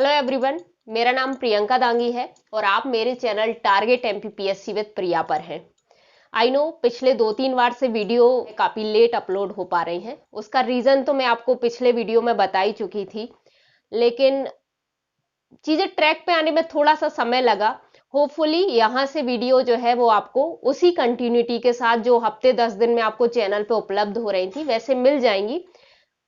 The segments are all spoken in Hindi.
हेलो एवरीवन, मेरा नाम प्रियंका दांगी है और आप मेरे चैनल टारगेट एमपीपीएससी विद प्रिया पर हैं। आई नो पिछले 2-3 बार से वीडियो काफ़ी लेट अपलोड हो पा रही हैं। उसका रीज़न तो मैं आपको पिछले वीडियो में बता ही चुकी थी, लेकिन चीज़ें ट्रैक पे आने में थोड़ा-सा समय लगा। होपफुली यहाँ से वीडियो जो है वो आपको उसी कंटिन्यूटी के साथ जो हफ्ते 10 दिन में आपको चैनल पे उपलब्ध हो रही थी, वैसे मिल जाएँगी।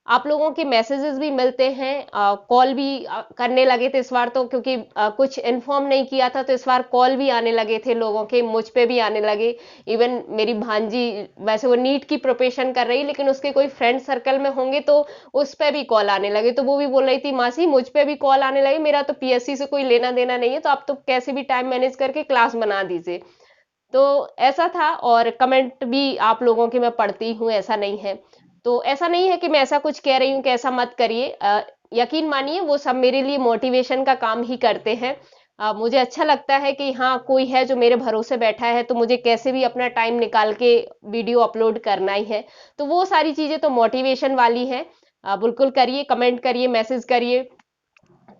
आप लोगों के मैसेजेस भी मिलते हैं, कॉल भी करने लगे थे इस बार तो, क्योंकि कुछ इन्फॉर्म नहीं किया था तो इस बार कॉल भी आने लगे थे लोगों के, मुझ पे भी आने लगे। इवन मेरी भांजी, वैसे वो नीट की प्रिपरेशन कर रही, लेकिन उसके कोई फ्रेंड सर्कल में होंगे तो उस पे भी कॉल आने लगे, तो वो भी बोल रही थी मासी मुझ पे भी कॉल आने लगे, मेरा तो पीएससी से कोई लेना देना नहीं है, तो आप तो कैसे भी टाइम मैनेज करके क्लास बना दीजिए। तो ऐसा था, और कमेंट भी आप लोगों के मैं पढ़ती हूँ, ऐसा नहीं है। तो ऐसा नहीं है कि मैं ऐसा कुछ कह रही हूँ कि ऐसा मत करिए। यकीन मानिए वो सब मेरे लिए मोटिवेशन का काम ही करते हैं। मुझे अच्छा लगता है कि हाँ, कोई है जो मेरे भरोसे बैठा है, तो मुझे कैसे भी अपना टाइम निकाल के वीडियो अपलोड करना ही है। तो वो सारी चीज़ें तो मोटिवेशन वाली हैं। बिल्कुल करिए, कमेंट करिए, मैसेज करिए।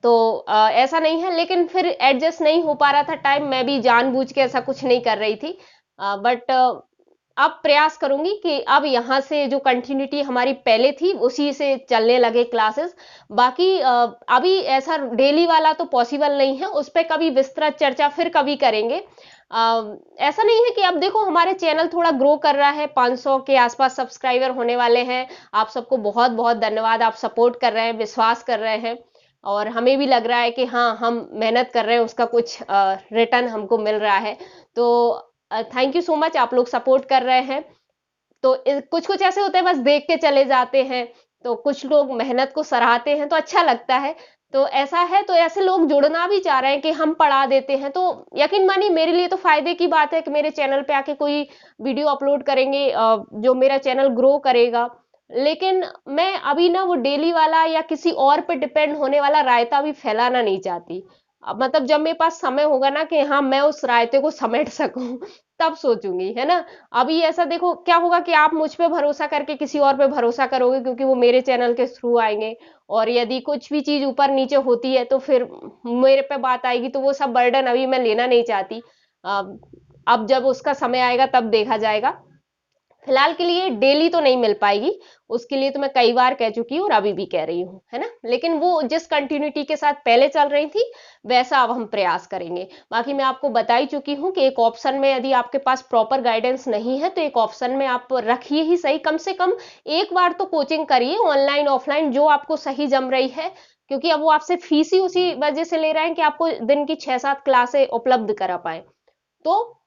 तो ऐसा नहीं है, लेकिन फिर एडजस्ट नहीं हो पा रहा था टाइम, मैं भी जानबूझ के ऐसा कुछ नहीं कर रही थी। बट अब प्रयास करूंगी कि अब यहाँ से जो कंटिन्यूटी हमारी पहले थी उसी से चलने लगे क्लासेस। बाकी अभी ऐसा डेली वाला तो पॉसिबल नहीं है, उस पे कभी विस्तृत चर्चा फिर कभी करेंगे। ऐसा नहीं है कि अब देखो हमारे चैनल थोड़ा ग्रो कर रहा है, 500 के आसपास सब्सक्राइबर होने वाले हैं। आप सबको बहुत बहुत धन्यवाद, आप सपोर्ट कर रहे हैं, विश्वास कर रहे हैं, और हमें भी लग रहा है कि हाँ, हम मेहनत कर रहे हैं, उसका कुछ रिटर्न हमको मिल रहा है। तो थैंक यू सो मच, आप लोग सपोर्ट कर रहे हैं। तो कुछ-कुछ ऐसे होते हैं बस देख के चले जाते हैं, तो कुछ लोग मेहनत को सराहते हैं तो अच्छा लगता है। तो ऐसा है, तो ऐसे लोग जुड़ना भी चाह रहे हैं कि हम पढ़ा देते हैं, तो यकीन मानिए मेरे लिए तो फ़ायदे की बात है कि मेरे चैनल पे आके कोई वीडियो अपलोड करेंगे, जो मेरा चैनल ग्रो करेगा। लेकिन मैं अभी ना वो डेली वाला या किसी और पे डिपेंड होने वाला रायता भी फैलाना नहीं चाहती। मतलब जब मेरे पास समय होगा ना कि हाँ, मैं उस रायते को समेट सकूँ तब सोचूँगी, है ना? अभी ऐसा देखो क्या होगा कि आप मुझ पे भरोसा करके किसी और पे भरोसा करोगे, क्योंकि वो मेरे चैनल के थ्रू आएँगे, और यदि कुछ भी चीज़ ऊपर-नीचे होती है तो फिर मेरे पे बात आएगी, तो वो सब बर्डन अभी मैं लेना नहीं चाहती। अ, अब जब उसका समय आएगा तब देखा जाएगा। फिलहाल के लिए डेली तो नहीं मिल पाएगी, उसके लिए तो मैं कई बार कह चुकी हूँ और अभी भी कह रही हूँ, है ना? लेकिन वो जिस कंटिन्यूटी के साथ पहले चल रही थी, वैसा अब हम प्रयास करेंगे। बाकी मैं आपको बता ही चुकी हूँ कि एक ऑप्शन में यदि आपके पास प्रॉपर गाइडेंस नहीं है, तो एक ऑप्शन में आप रखिए ही सही, कम से कम एक बार तो कोचिंग करिए, ऑनलाइन, ऑफलाइन जो आपको सही जम रही है, क्योंकि अब वो आपसे फीस ही उसी वजह से ले रहे हैं कि आपको दिन की 6-7 क्लासें उपलब्ध करा पाएँ। तो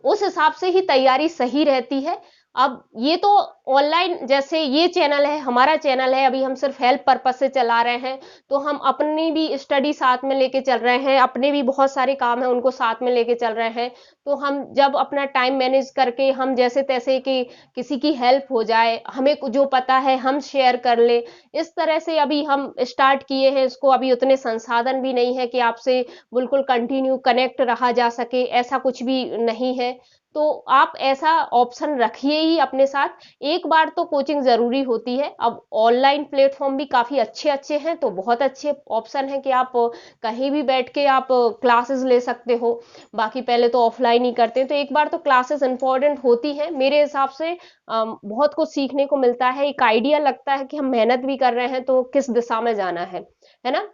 उस हिसाब से ही तैयारी सही रहती है। अब ये तो ऑनलाइन, जैसे ये चैनल है, हमारा चैनल है, अभी हम सिर्फ हेल्प पर्पस से चला रहे हैं, तो हम अपनी भी स्टडी साथ में लेके चल रहे हैं, अपने भी बहुत सारे काम हैं, उनको साथ में लेके चल रहे हैं। तो हम जब अपना टाइम मैनेज करके हम जैसे-तैसे कि किसी की हेल्प हो जाए, हमें जो पता है हम शेयर कर लें, इस तरह से अभी हम स्टार्ट किए हैं इसको। अभी उतने संसाधन भी नहीं है कि आपसे बिल्कुल कंटिन्यू कनेक्ट रहा जा सके, ऐसा कुछ भी नहीं है। तो आप ऐसा ऑप्शन रखिए ही अपने साथ। एक बार तो कोचिंग ज़रूरी होती है। अब ऑनलाइन प्लेटफ़ॉर्म भी काफ़ी अच्छे-अच्छे हैं, तो बहुत अच्छे ऑप्शन हैं कि आप कहीं भी बैठ के आप क्लासेस ले सकते हो। बाकी पहले तो ऑफ़लाइन ही करते हैं, तो एक बार तो क्लासेस इम्पोर्टेंट होती हैं। मेरे हिसाब से बहुत कुछ सीखने को मिलता है, एक आइडिया लगता है कि हम मेहनत भी कर रहे हैं, तो किस दिशा में जाना है ना?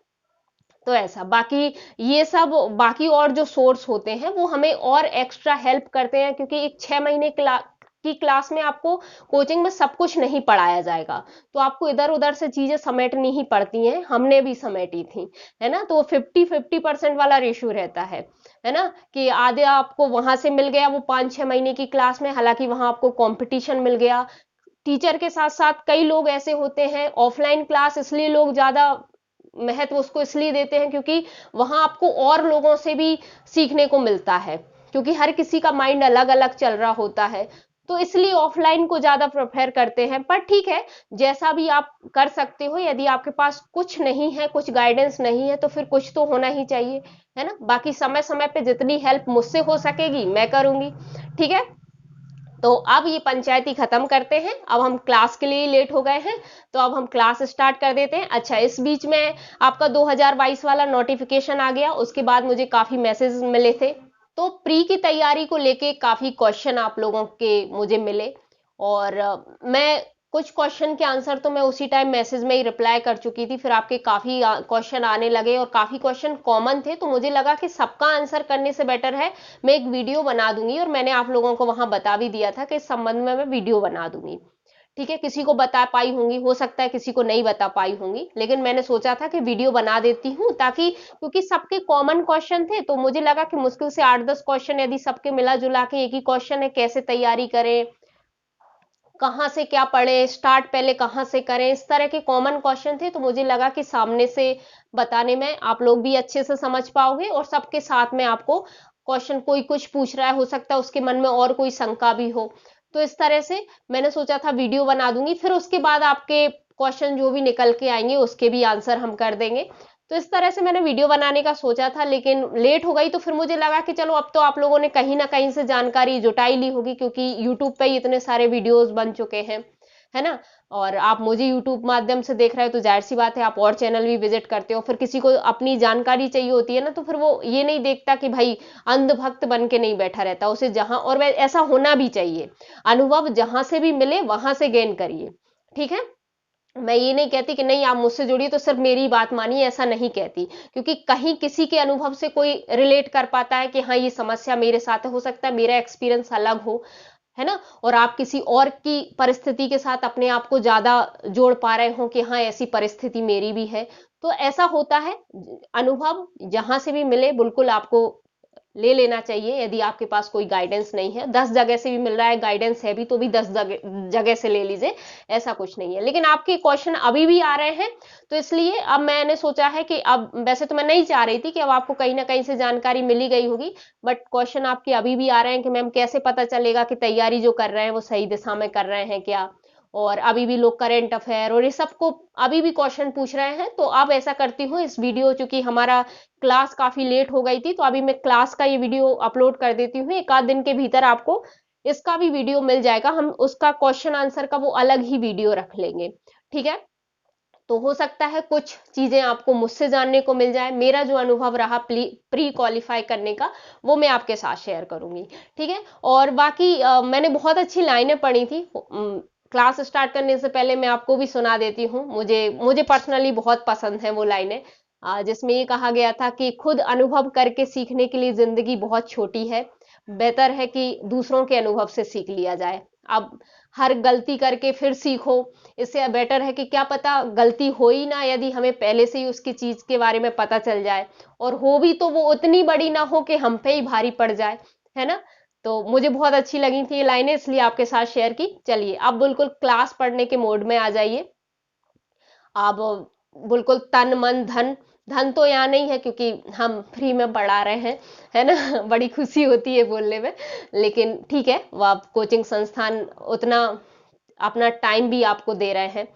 तो ऐसा, बाकी ये सब बाकी और जो सोर्स होते हैं वो हमें और एक्स्ट्रा हेल्प करते हैं, क्योंकि एक 6 महीने की क्लास में आपको कोचिंग में सब कुछ नहीं पढ़ाया जाएगा। तो आपको इधर-उधर से चीज़ें समेटनी ही पड़ती हैं, हमने भी समेटी थी, है ना? तो 50-50% वाला रेशियो रहता है ना? कि आधे आपको वहाँ से मिल गया वो 5-6 महीने की क्लास में, हालाँकि वहाँ आपको कॉम्पिटिशन मिल गया। टीचर के साथ-साथ कई लोग ऐसे होते हैं, ऑफलाइन क्लास इसलिए लोग ज़्यादा महत्व उसको इसलिए देते हैं क्योंकि वहाँ आपको और लोगों से भी सीखने को मिलता है, क्योंकि हर किसी का माइंड अलग-अलग चल रहा होता है। तो इसलिए ऑफलाइन को ज़्यादा प्रेफ़र करते हैं। पर ठीक है, जैसा भी आप कर सकते हो, यदि आपके पास कुछ नहीं है, कुछ गाइडेंस नहीं है, तो फिर कुछ तो होना ही चाहिए, है ना? बाकी समय-समय पे जितनी हेल्प मुझसे हो सकेगी, मैं करूँगी, ठीक है? तो अब ये पंचायती खत्म करते हैं, अब हम क्लास के लिए लेट हो गए हैं, तो अब हम क्लास स्टार्ट कर देते हैं। अच्छा, इस बीच में आपका 2022 वाला नोटिफिकेशन आ गया, उसके बाद मुझे काफी मैसेज मिले थे, तो प्री की तैयारी को लेके काफी क्वेश्चन आप लोगों के मुझे मिले, और मैं कुछ क्वेश्चन के आंसर तो मैं उसी टाइम मैसेज में ही रिप्लाई कर चुकी थी, फिर आपके काफी क्वेश्चन आने लगे और काफी क्वेश्चन कॉमन थे, तो मुझे लगा कि सबका आंसर करने से बेटर है मैं एक वीडियो बना दूंगी, और मैंने आप लोगों को वहां बता भी दिया था कि इस संबंध में मैं वीडियो बना दूंगी। ठीक है, किसी को बता पाई होंगी, हो सकता है किसी को नहीं बता पाई होंगी, लेकिन मैंने सोचा था कि वीडियो बना देती हूँ, ताकि क्योंकि सबके कॉमन क्वेश्चन थे, तो मुझे लगा कि मुश्किल से 8-10 क्वेश्चन यदि सबके मिला जुला के एक ही क्वेश्चन है, कैसे तैयारी करें, कहाँ से क्या पढ़े, स्टार्ट पहले कहाँ से करें, इस तरह के कॉमन क्वेश्चन थे, तो मुझे लगा कि सामने से बताने में आप लोग भी अच्छे से समझ पाओगे, और सबके साथ में आपको क्वेश्चन, कोई कुछ पूछ रहा है, हो सकता है उसके मन में और कोई शंका भी हो, तो इस तरह से मैंने सोचा था वीडियो बना दूंगी, फिर उसके बाद आपके क्वेश्चन जो भी निकल के आएंगे उसके भी आंसर हम कर देंगे। तो इस तरह से मैंने वीडियो बनाने का सोचा था, लेकिन लेट हो गई, तो फिर मुझे लगा कि चलो अब तो आप लोगों ने कहीं ना कहीं से जानकारी जुटाई ली होगी, क्योंकि यूट्यूब पे ही इतने सारे वीडियोस बन चुके हैं, है ना, और आप मुझे यूट्यूब माध्यम से देख रहे हो, तो जाहिर सी बात है आप और चैनल भी विजिट करते हो, फिर किसी को अपनी जानकारी चाहिए होती है ना, तो फिर वो ये नहीं देखता कि भाई अंधभक्त बन के नहीं बैठा रहता, उसे जहां, और वह ऐसा होना भी चाहिए, अनुभव जहां से भी मिले वहां से गेन करिए। ठीक है, मैं ये नहीं कहती कि नहीं आप मुझसे जुड़िए तो सिर्फ मेरी बात मानिए, ऐसा नहीं कहती, क्योंकि कहीं किसी के अनुभव से कोई रिलेट कर पाता है कि हाँ ये समस्या मेरे साथ है, हो सकता है मेरा एक्सपीरियंस अलग हो, है ना, और आप किसी और की परिस्थिति के साथ अपने आप को ज्यादा जोड़ पा रहे हो कि हाँ ऐसी परिस्थिति मेरी भी है, तो ऐसा होता है। अनुभव जहां से भी मिले बिल्कुल आपको ले लेना चाहिए, यदि आपके पास कोई गाइडेंस नहीं है, 10 जगह से भी मिल रहा है, गाइडेंस है भी, तो भी 10 जगह जगह से ले लीजिए, ऐसा कुछ नहीं है। लेकिन आपके क्वेश्चन अभी भी आ रहे हैं, तो इसलिए अब मैंने सोचा है कि अब, वैसे तो मैं नहीं चाह रही थी कि अब आपको कहीं ना कहीं से जानकारी मिली गई होगी, बट क्वेश्चन आपके अभी भी आ रहे हैं कि मैम कैसे पता चलेगा कि तैयारी जो कर रहे हैं वो सही दिशा में कर रहे हैं क्या, और अभी भी लोग करेंट अफेयर और ये सबको अभी भी क्वेश्चन पूछ रहे हैं। तो अब ऐसा करती हूँ, इस वीडियो, चूंकि हमारा क्लास काफी लेट हो गई थी, तो अभी मैं क्लास का ये वीडियो अपलोड कर देती हूँ, एक आध दिन के भीतर आपको इसका भी वीडियो मिल जाएगा, हम उसका क्वेश्चन आंसर का वो अलग ही वीडियो रख लेंगे। ठीक है, तो हो सकता है कुछ चीजें आपको मुझसे जानने को मिल जाए, मेरा जो अनुभव रहा प्री क्वालिफाई करने का वो मैं आपके साथ शेयर करूंगी। ठीक है, और बाकी मैंने बहुत अच्छी लाइनें पढ़ी थी, क्लास स्टार्ट करने से पहले मैं आपको भी सुना देती हूँ, मुझे मुझे पर्सनली बहुत पसंद है वो लाइनें, जिसमें ये कहा गया था कि खुद अनुभव करके सीखने के लिए जिंदगी बहुत छोटी है, बेहतर है कि दूसरों के अनुभव से सीख लिया जाए। अब हर गलती करके फिर सीखो, इससे बेटर है कि क्या पता गलती हो ही ना, यदि हमें पहले से ही उसकी चीज के बारे में पता चल जाए, और हो भी तो वो उतनी बड़ी ना हो कि हम पे ही भारी पड़ जाए, है ना। तो मुझे बहुत अच्छी लगी थी ये लाइनें, इसलिए आपके साथ शेयर की। चलिए अब बिल्कुल क्लास पढ़ने के मोड में आ जाइए, आप बिल्कुल तन मन धन, धन तो यहाँ नहीं है क्योंकि हम फ्री में पढ़ा रहे हैं, है ना बड़ी खुशी होती है बोलने में, लेकिन ठीक है, वो आप कोचिंग संस्थान उतना अपना टाइम भी आपको दे रहे हैं,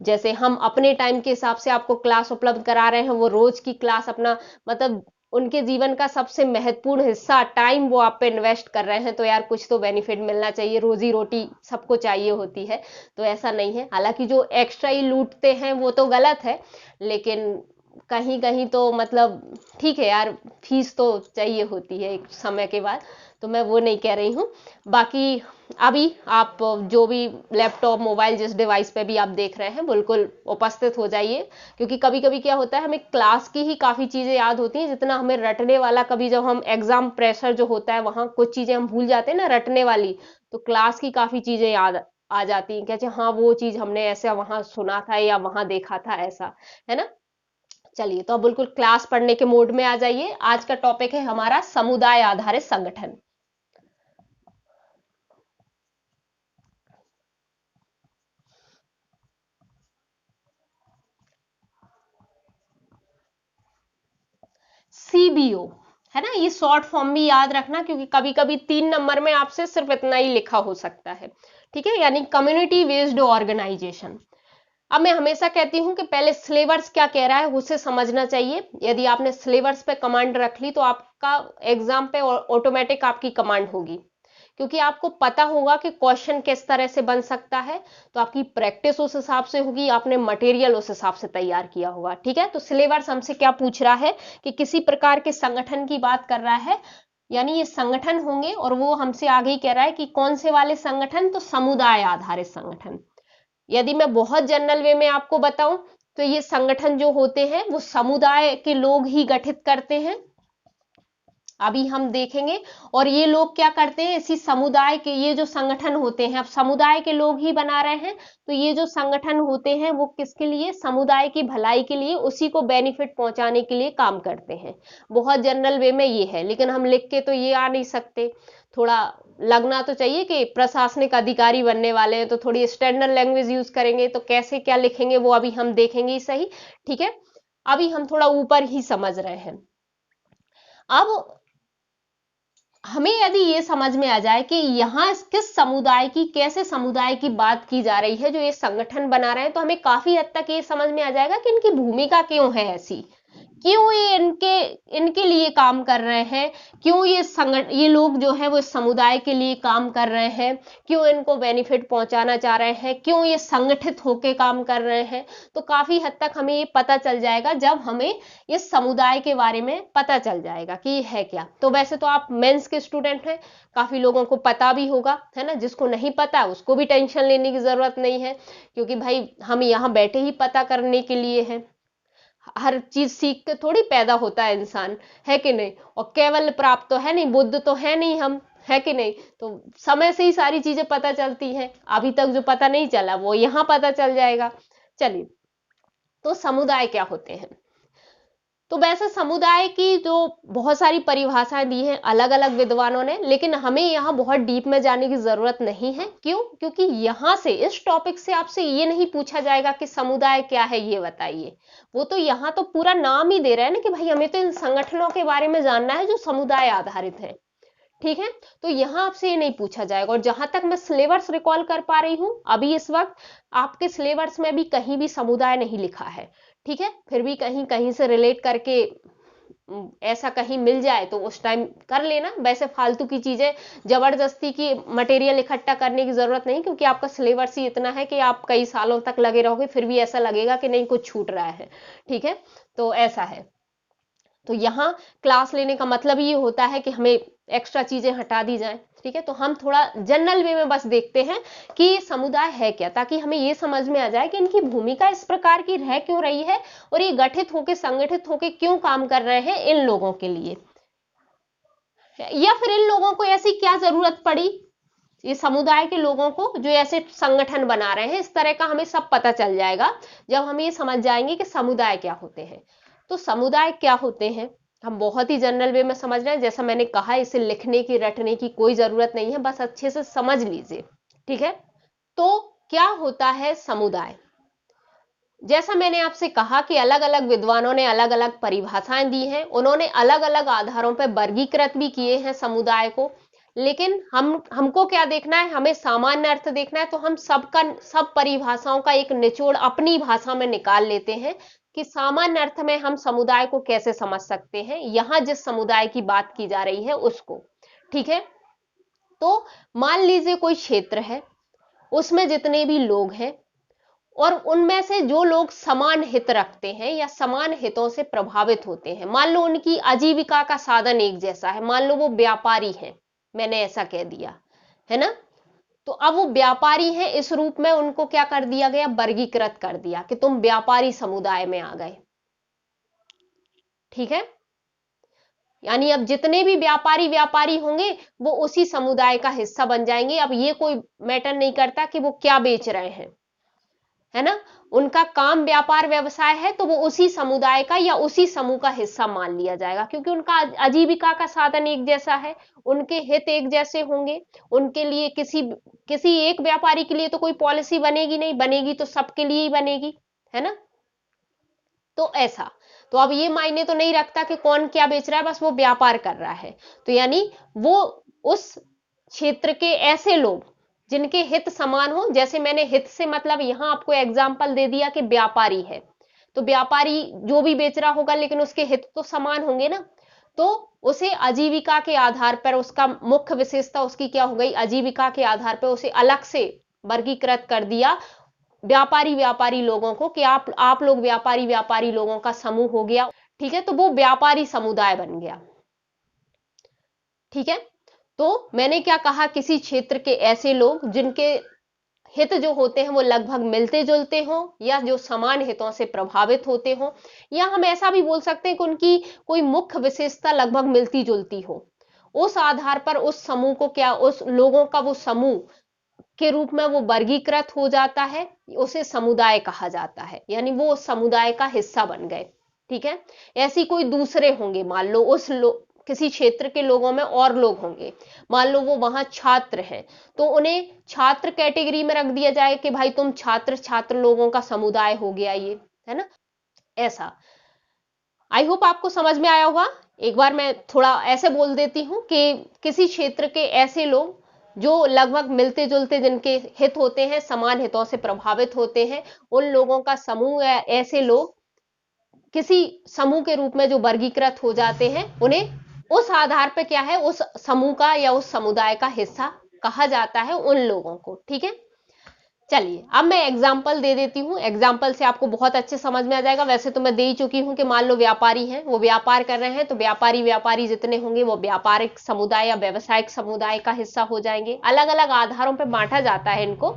जैसे हम अपने टाइम के हिसाब से आपको क्लास उपलब्ध करा रहे हैं, वो रोज की क्लास अपना, मतलब उनके जीवन का सबसे महत्वपूर्ण हिस्सा टाइम वो आप पे इन्वेस्ट कर रहे हैं, तो यार कुछ तो बेनिफिट मिलना चाहिए, रोजी रोटी सबको चाहिए होती है, तो ऐसा नहीं है। हालांकि जो एक्स्ट्रा ही लूटते हैं वो तो गलत है, लेकिन कहीं कहीं तो मतलब ठीक है यार, फीस तो चाहिए होती है एक समय के बाद, तो मैं वो नहीं कह रही हूँ। बाकी अभी आप जो भी लैपटॉप मोबाइल जिस डिवाइस पे भी आप देख रहे हैं बिल्कुल उपस्थित हो जाइए, क्योंकि कभी कभी क्या होता है हमें क्लास की ही काफी चीजें याद होती हैं, जितना हमें रटने वाला, कभी जब हम एग्जाम प्रेशर जो होता है वहां कुछ चीजें हम भूल जाते हैं ना रटने वाली, तो क्लास की काफी चीजें याद आ जाती हैं, कहते हाँ वो चीज हमने ऐसा वहां सुना था या वहां देखा था ऐसा, है ना। चलिए तो अब बिल्कुल क्लास पढ़ने के मोड में आ जाइए। आज का टॉपिक है हमारा समुदाय आधारित संगठन। सीबीओ, है ना, ये शॉर्ट फॉर्म भी याद रखना, क्योंकि कभी कभी 3 नंबर में आपसे सिर्फ इतना ही लिखा हो सकता है। ठीक है, यानी कम्युनिटी बेस्ड ऑर्गेनाइजेशन। अब मैं हमेशा कहती हूं कि पहले सिलेबस क्या कह रहा है उसे समझना चाहिए, यदि आपने सिलेबस पे कमांड रख ली तो आपका एग्जाम पे ऑटोमेटिक आपकी कमांड होगी, क्योंकि आपको पता होगा कि क्वेश्चन किस तरह से बन सकता है, तो आपकी प्रैक्टिस उस हिसाब से होगी, आपने मटेरियल उस हिसाब से तैयार किया होगा। ठीक है, तो सिलेबस हमसे क्या पूछ रहा है कि किसी प्रकार के संगठन की बात कर रहा है, यानी ये संगठन होंगे, और वो हमसे आगे ही कह रहा है कि कौन से वाले संगठन, तो समुदाय आधारित संगठन। यदि मैं बहुत जनरल वे में आपको बताऊं तो ये संगठन जो होते हैं वो समुदाय के लोग ही गठित करते हैं, अभी हम देखेंगे। और ये लोग क्या करते हैं, इसी समुदाय के, ये जो संगठन होते हैं अब समुदाय के लोग ही बना रहे हैं, तो ये जो संगठन होते हैं वो किसके लिए, समुदाय की भलाई के लिए, उसी को बेनिफिट पहुंचाने के लिए काम करते हैं। बहुत जनरल वे में ये है, लेकिन हम लिख के तो ये आ नहीं सकते, थोड़ा लगना तो चाहिए कि प्रशासनिक अधिकारी बनने वाले हैं, तो थोड़ी स्टैंडर्ड लैंग्वेज यूज करेंगे, तो कैसे क्या लिखेंगे वो अभी हम देखेंगे ही सही। ठीक है, अभी हम थोड़ा ऊपर ही समझ रहे हैं। अब हमें यदि ये समझ में आ जाए कि यहाँ किस समुदाय की, कैसे समुदाय की बात की जा रही है जो ये संगठन बना रहे हैं, तो हमें काफी हद तक ये समझ में आ जाएगा कि इनकी भूमिका क्यों है ऐसी, क्यों ये इनके लिए काम कर रहे हैं, क्यों ये लोग जो है वो इस समुदाय के लिए काम कर रहे हैं, क्यों इनको बेनिफिट पहुंचाना चाह रहे हैं, क्यों ये संगठित होकर काम कर रहे हैं। तो काफी हद तक हमें ये पता चल जाएगा जब हमें इस समुदाय के बारे में पता चल जाएगा कि ये है क्या। तो वैसे तो आप मेंस के स्टूडेंट हैं, काफी लोगों को पता भी होगा, है ना, जिसको नहीं पता उसको भी टेंशन लेने की जरूरत नहीं है, क्योंकि भाई हम यहाँ बैठे ही पता करने के लिए हैं। हर चीज सीख के थोड़ी पैदा होता है इंसान, है कि नहीं, और केवल प्राप्त तो है नहीं, बुद्ध तो है नहीं हम, है कि नहीं। तो समय से ही सारी चीजें पता चलती हैं, अभी तक जो पता नहीं चला वो यहां पता चल जाएगा। चलिए, तो समुदाय क्या होते हैं, तो वैसे समुदाय की जो बहुत सारी परिभाषाएं दी हैं अलग अलग विद्वानों ने, लेकिन हमें यहाँ बहुत डीप में जाने की जरूरत नहीं है। क्यों, क्योंकि यहाँ से, इस टॉपिक से आपसे ये नहीं पूछा जाएगा कि समुदाय क्या है ये बताइए, वो तो यहाँ तो पूरा नाम ही दे रहा है ना कि भाई हमें तो इन संगठनों के बारे में जानना है जो समुदाय आधारित है। ठीक है, तो यहाँ आपसे ये नहीं पूछा जाएगा। और जहां तक मैं सिलेबस रिकॉल कर पा रही हूँ अभी इस वक्त, आपके सिलेबस में भी कहीं भी समुदाय नहीं लिखा है। ठीक है, फिर भी कहीं कहीं से रिलेट करके ऐसा कहीं मिल जाए तो उस टाइम कर लेना, वैसे फालतू की चीजें, जबरदस्ती की मटेरियल इकट्ठा करने की जरूरत नहीं, क्योंकि आपका सिलेबस ही इतना है कि आप कई सालों तक लगे रहोगे फिर भी ऐसा लगेगा कि नहीं कुछ छूट रहा है। ठीक है, तो ऐसा है। तो यहाँ क्लास लेने का मतलब ये होता है कि हमें एक्स्ट्रा चीजें हटा दी जाएं। ठीक है, तो हम थोड़ा जनरल वे में बस देखते हैं कि ये समुदाय है क्या, ताकि हमें ये समझ में आ जाए कि इनकी भूमिका इस प्रकार की रह क्यों रही है, और ये गठित होकर, संगठित होकर क्यों काम कर रहे हैं इन लोगों के लिए, या फिर इन लोगों को ऐसी क्या जरूरत पड़ी, ये समुदाय के लोगों को जो ऐसे संगठन बना रहे हैं। इस तरह का हमें सब पता चल जाएगा जब हम ये समझ जाएंगे कि समुदाय क्या होते हैं। तो समुदाय क्या होते हैं हम बहुत ही जनरल वे में समझ रहे हैं, जैसा मैंने कहा इसे लिखने की, रटने की कोई जरूरत नहीं है, बस अच्छे से समझ लीजिए। ठीक है, तो क्या होता है समुदाय, जैसा मैंने आपसे कहा कि अलग अलग विद्वानों ने अलग अलग परिभाषाएं दी हैं, उन्होंने अलग अलग आधारों पर वर्गीकृत भी किए हैं समुदाय को, लेकिन हमको क्या देखना है, हमें सामान्य अर्थ देखना है। तो हम सब परिभाषाओं का एक निचोड़ अपनी भाषा में निकाल लेते हैं कि सामान्य अर्थ में हम समुदाय को कैसे समझ सकते हैं, यहां जिस समुदाय की बात की जा रही है उसको। ठीक है, तो मान लीजिए कोई क्षेत्र है, उसमें जितने भी लोग हैं, और उनमें से जो लोग समान हित रखते हैं या समान हितों से प्रभावित होते हैं, मान लो उनकी आजीविका का साधन एक जैसा है, मान लो वो व्यापारी हैं, मैंने ऐसा कह दिया है ना, तो अब वो व्यापारी हैं, इस रूप में उनको क्या कर दिया गया, वर्गीकृत कर दिया कि तुम व्यापारी समुदाय में आ गए। ठीक है, यानी अब जितने भी व्यापारी होंगे वो उसी समुदाय का हिस्सा बन जाएंगे। अब ये कोई मैटर नहीं करता कि वो क्या बेच रहे हैं, है ना, उनका काम व्यापार व्यवसाय है, तो वो उसी समुदाय का या उसी समूह का हिस्सा मान लिया जाएगा, क्योंकि उनका आजीविका का साधन एक जैसा है, उनके हित एक जैसे होंगे। उनके लिए किसी एक व्यापारी के लिए तो कोई पॉलिसी बनेगी नहीं, बनेगी तो सबके लिए ही बनेगी, है ना। तो ऐसा, तो अब ये मायने तो नहीं रखता कि कौन क्या बेच रहा है, बस वो व्यापार कर रहा है। तो यानी वो उस क्षेत्र के ऐसे लोग जिनके हित समान हो, जैसे मैंने हित से मतलब यहां आपको एग्जाम्पल दे दिया कि व्यापारी है, तो व्यापारी जो भी बेच रहा होगा लेकिन उसके हित तो समान होंगे ना, तो उसे आजीविका के आधार पर, उसका मुख्य विशेषता उसकी क्या हो गई, आजीविका के आधार पर उसे अलग से वर्गीकृत कर दिया व्यापारी लोगों को, कि आप लोग व्यापारी लोगों का समूह हो गया। ठीक है, तो वो व्यापारी समुदाय बन गया। ठीक है, तो मैंने क्या कहा, किसी क्षेत्र के ऐसे लोग जिनके हित जो होते हैं वो लगभग मिलते जुलते हों, या जो समान हितों से प्रभावित होते हों, या हम ऐसा भी बोल सकते हैं कि उनकी कोई मुख्य विशेषता लगभग मिलती जुलती हो। उस आधार पर उस समूह को क्या, उस लोगों का वो समूह के रूप में वो वर्गीकृत हो जाता है, उसे समुदाय कहा जाता है, यानी वो उस समुदाय का हिस्सा बन गए। ठीक है, ऐसी कोई दूसरे होंगे, मान लो किसी क्षेत्र के लोगों में और लोग होंगे, मान लो वो वहां छात्र हैं, तो उन्हें छात्र कैटेगरी में रख दिया जाए कि भाई तुम छात्र लोगों का समुदाय हो गया ये, है ना, ऐसा। आई होप आपको समझ में आया होगा। एक बार मैं थोड़ा ऐसे बोल देती हूं कि किसी क्षेत्र के ऐसे लोग जो लगभग मिलते जुलते, जिनके हित होते हैं समान हितों से प्रभावित होते हैं, उन लोगों का समूह, या ऐसे लोग किसी समूह के रूप में जो वर्गीकृत हो जाते हैं, उन्हें उस आधार पर क्या है, उस समूह का या उस समुदाय का हिस्सा कहा जाता है उन लोगों को। ठीक है, चलिए अब मैं एग्जाम्पल दे देती हूँ, एग्जाम्पल से आपको बहुत अच्छे समझ में आ जाएगा। वैसे तो मैं दे ही चुकी हूँ कि मान लो व्यापारी हैं, वो व्यापार कर रहे हैं, तो व्यापारी जितने होंगे वो व्यापारिक समुदाय या व्यवसायिक समुदाय का हिस्सा हो जाएंगे। अलग अलग आधारों पर बांटा जाता है इनको।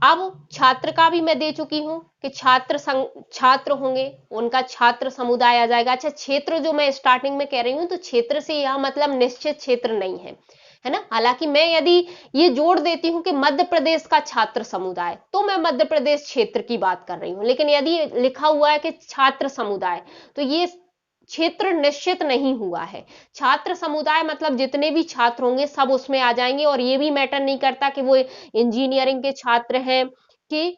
अब छात्र का भी मैं दे चुकी हूं कि छात्र होंगे, उनका छात्र समुदाय आ जाएगा। अच्छा, क्षेत्र जो मैं स्टार्टिंग में कह रही हूं, तो क्षेत्र से यह मतलब निश्चित क्षेत्र नहीं है, है ना। हालांकि मैं यदि ये जोड़ देती हूं कि मध्य प्रदेश का छात्र समुदाय, तो मैं मध्य प्रदेश क्षेत्र की बात कर रही हूं। लेकिन यदि लिखा हुआ है कि छात्र समुदाय, तो ये क्षेत्र निश्चित नहीं हुआ है। छात्र समुदाय मतलब जितने भी छात्र होंगे सब उसमें आ जाएंगे, और ये भी मैटर नहीं करता कि वो इंजीनियरिंग के छात्र हैं, कि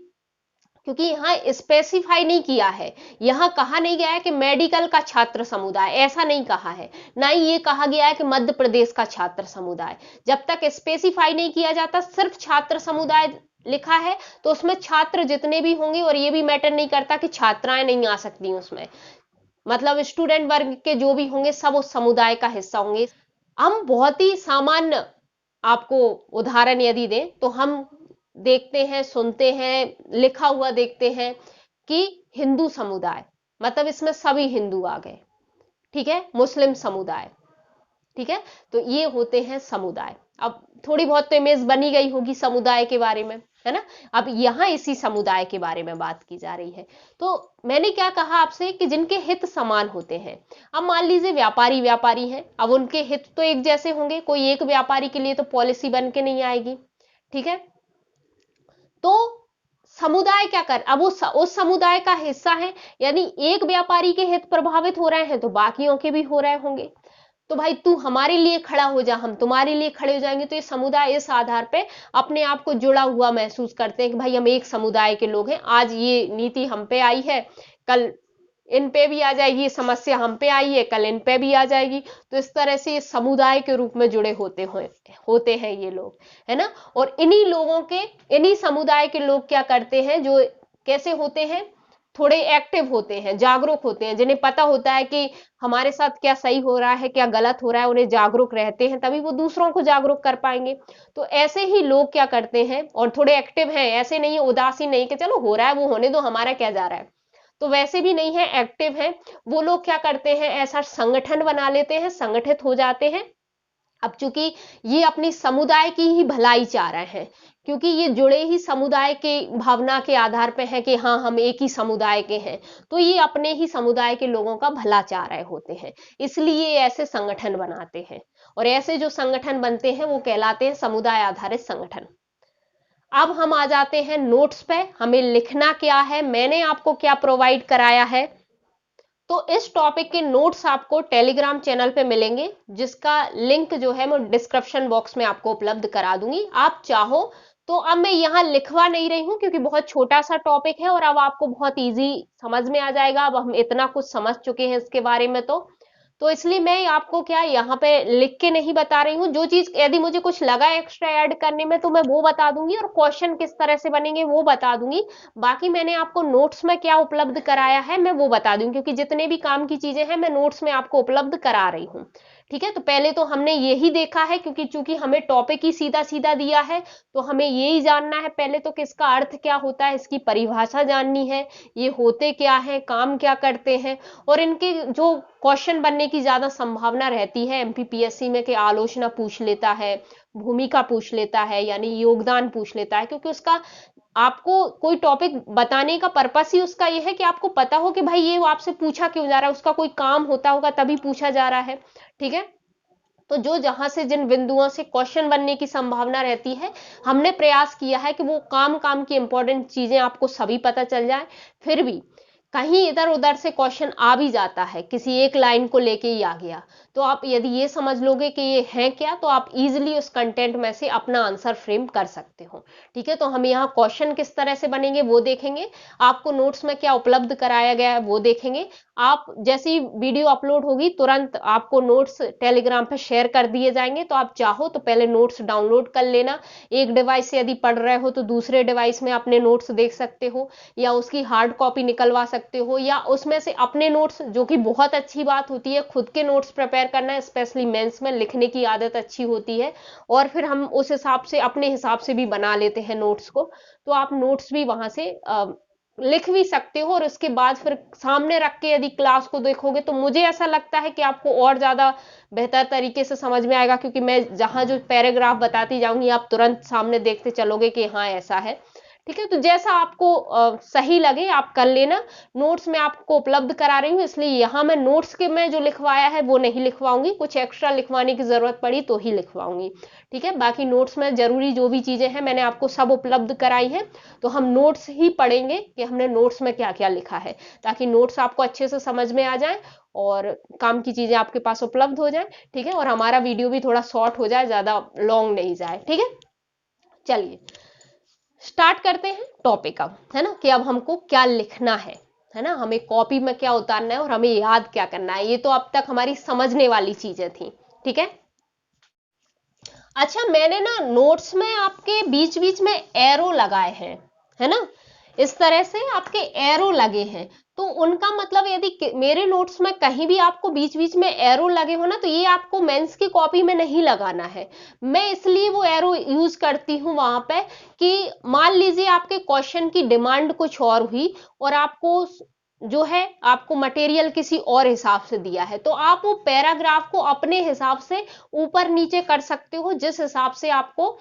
क्योंकि यहाँ स्पेसिफाई नहीं किया है, यहाँ कहा नहीं गया है कि मेडिकल का छात्र समुदाय, ऐसा नहीं कहा है, ना ही ये कहा गया है कि मध्य प्रदेश का छात्र समुदाय। जब तक स्पेसिफाई नहीं किया जाता, सिर्फ छात्र समुदाय लिखा है, तो उसमें छात्र जितने भी होंगे, और ये भी मैटर नहीं करता कि छात्राएं नहीं आ सकती उसमें, मतलब स्टूडेंट वर्ग के जो भी होंगे सब उस समुदाय का हिस्सा होंगे। हम बहुत ही सामान्य आपको उदाहरण यदि दें, तो हम देखते हैं, सुनते हैं, लिखा हुआ देखते हैं कि हिंदू समुदाय, मतलब इसमें सभी हिंदू आ गए। ठीक है, मुस्लिम समुदाय, ठीक है, तो ये होते हैं समुदाय। अब थोड़ी बहुत तो इमेज बनी गई होगी समुदाय के बारे में, है ना। अब यहां इसी समुदाय के बारे में बात की जा रही है। तो मैंने क्या कहा आपसे कि जिनके हित समान होते हैं। अब मान लीजिए व्यापारी हैं, अब उनके हित तो एक जैसे होंगे, कोई एक व्यापारी के लिए तो पॉलिसी बन के नहीं आएगी। ठीक है, तो समुदाय क्या कर, अब उस समुदाय का हिस्सा है, यानी एक व्यापारी के हित प्रभावित हो रहे हैं तो बाकियों के भी हो रहे होंगे। तो भाई तू हमारे लिए खड़ा हो जा, हम तुम्हारे लिए खड़े हो जाएंगे। तो ये समुदाय इस आधार पे अपने आप को जुड़ा हुआ महसूस करते हैं कि भाई हम एक समुदाय के लोग हैं, आज ये नीति हम पे आई है, कल इन पे भी आ जाएगी, ये समस्या हम पे आई है, कल इन पे भी आ जाएगी। तो इस तरह से ये समुदाय के रूप में जुड़े होते हैं ये लोग, है ना। और इन्हीं समुदाय के लोग क्या करते हैं, जो कैसे होते हैं, थोड़े एक्टिव होते हैं, जागरूक होते हैं, जिन्हें पता होता है कि हमारे साथ क्या सही हो रहा है, क्या गलत हो रहा है, उन्हें जागरूक रहते हैं, तभी वो दूसरों को जागरूक कर पाएंगे। तो ऐसे ही लोग क्या करते हैं, और थोड़े एक्टिव हैं, ऐसे नहीं उदासीन नहीं कि चलो हो रहा है वो होने दो, हमारा क्या जा रहा है, तो वैसे भी नहीं है, एक्टिव है। वो लोग क्या करते हैं, ऐसा संगठन बना लेते हैं, संगठित हो जाते हैं। अब चूंकि ये अपनी समुदाय की ही भलाई चाह रहे हैं, क्योंकि ये जुड़े ही समुदाय के भावना के आधार पे है कि हाँ हम एक ही समुदाय के हैं, तो ये अपने ही समुदाय के लोगों का भला चाह रहे होते हैं, इसलिए ऐसे संगठन बनाते हैं। और ऐसे जो संगठन बनते हैं वो कहलाते हैं समुदाय आधारित संगठन। अब हम आ जाते हैं नोट्स पे, हमें लिखना क्या है, मैंने आपको क्या प्रोवाइड कराया है। तो इस टॉपिक के नोट्स आपको टेलीग्राम चैनल पे मिलेंगे, जिसका लिंक जो है मैं डिस्क्रिप्शन बॉक्स में आपको उपलब्ध करा दूंगी। आप चाहो तो, अब मैं यहाँ लिखवा नहीं रही हूँ क्योंकि बहुत छोटा सा टॉपिक है और अब आपको बहुत इजी समझ में आ जाएगा, अब हम इतना कुछ समझ चुके हैं इसके बारे में। तो इसलिए मैं आपको क्या यहाँ पे लिख के नहीं बता रही हूँ। जो चीज यदि मुझे कुछ लगा एक्स्ट्रा ऐड करने में तो मैं वो बता दूंगी, और क्वेश्चन किस तरह से बनेंगे वो बता दूंगी। बाकी मैंने आपको नोट्स में क्या उपलब्ध कराया है मैं वो बता दूंगी, क्योंकि जितने भी काम की चीजें हैं मैं नोट्स में आपको उपलब्ध करा रही हूँ। ठीक है, तो पहले तो हमने यही देखा है, क्योंकि चूंकि हमें टॉपिक ही सीधा सीधा दिया है तो हमें यही जानना है पहले तो कि इसका अर्थ क्या होता है, इसकी परिभाषा जाननी है, ये होते क्या है, काम क्या करते हैं, और इनके जो क्वेश्चन बनने की ज्यादा संभावना रहती है एमपीपीएससी में, कि आलोचना पूछ लेता है, भूमिका पूछ लेता है, यानी योगदान पूछ लेता है, क्योंकि उसका आपको कोई टॉपिक बताने का पर्पस ही उसका ये है कि आपको पता हो कि भाई ये वो आपसे पूछा क्यों जा रहा है, उसका कोई काम होता होगा तभी पूछा जा रहा है। ठीक है, तो जो जहां से जिन बिंदुओं से क्वेश्चन बनने की संभावना रहती है, हमने प्रयास किया है कि वो काम काम की इंपॉर्टेंट चीजें आपको सभी पता चल जाए। फिर भी कहीं इधर उधर से क्वेश्चन आ भी जाता है, किसी एक लाइन को लेके ही आ गया, तो आप यदि ये समझ लोगे कि ये है क्या, तो आप इजीली उस कंटेंट में से अपना आंसर फ्रेम कर सकते हो। ठीक है, तो हम यहाँ क्वेश्चन किस तरह से बनेंगे वो देखेंगे, आपको नोट्स में क्या उपलब्ध कराया गया है वो देखेंगे। आप जैसी वीडियो अपलोड होगी तुरंत आपको नोट्स टेलीग्राम पे शेयर कर दिए जाएंगे, तो आप चाहो तो पहले नोट्स डाउनलोड कर लेना। एक डिवाइस से यदि पढ़ रहे हो तो दूसरे डिवाइस में अपने नोट्स देख सकते हो, या उसकी हार्ड कॉपी निकलवा सकते हो, या उसमें से अपने नोट्स, जो कि बहुत अच्छी बात होती है, खुद के नोट्स प्रिपेयर करना, स्पेशली मेंस में लिखने की आदत अच्छी होती है, और फिर हम उस हिसाब से अपने हिसाब से भी बना लेते हैं नोट्स को। तो आप नोट्स भी वहां से लिख भी सकते हो, और उसके बाद फिर सामने रख के यदि क्लास को देखोगे तो मुझे ऐसा लगता है कि आपको और ज्यादा बेहतर तरीके से समझ में आएगा, क्योंकि मैं जहां जो पैराग्राफ बताती जाऊंगी आप तुरंत सामने देखते चलोगे कि हाँ ऐसा है। ठीक है, तो जैसा आपको सही लगे आप कर लेना। नोट्स में आपको उपलब्ध करा रही हूँ, इसलिए यहाँ मैं नोट्स के में जो लिखवाया है वो नहीं लिखवाऊंगी, कुछ एक्स्ट्रा लिखवाने की जरूरत पड़ी तो ही लिखवाऊंगी। ठीक है, बाकी नोट्स में जरूरी जो भी चीजें हैं मैंने आपको सब उपलब्ध कराई हैं, तो हम नोट्स ही पढ़ेंगे कि हमने नोट्स में क्या क्या लिखा है, ताकि नोट्स आपको अच्छे से समझ में आ जाए और काम की चीजें आपके पास उपलब्ध हो जाए। ठीक है, और हमारा वीडियो भी थोड़ा शॉर्ट हो जाए, ज्यादा लॉन्ग नहीं जाए। ठीक है, चलिए स्टार्ट करते हैं टॉपिक अब, है ना, कि अब हमको क्या लिखना है ना, हमें कॉपी में क्या उतारना है और हमें याद क्या करना है। ये तो अब तक हमारी समझने वाली चीजें थी। ठीक है, अच्छा मैंने ना नोट्स में आपके बीच बीच में एरो लगाए हैं, है ना, इस तरह से आपके एरो लगे हैं, तो उनका मतलब यदि मेरे नोट्स में कहीं भी आपको बीच बीच में एरो लगे हो ना, तो ये आपको मेंस की कॉपी में नहीं लगाना है। मैं इसलिए वो एरो यूज करती हूँ वहां पे, कि मान लीजिए आपके क्वेश्चन की डिमांड कुछ और हुई, और आपको जो है आपको मटेरियल किसी और हिसाब से दिया है, तो आप वो पैराग्राफ को अपने हिसाब से ऊपर नीचे कर सकते हो, जिस हिसाब से आपको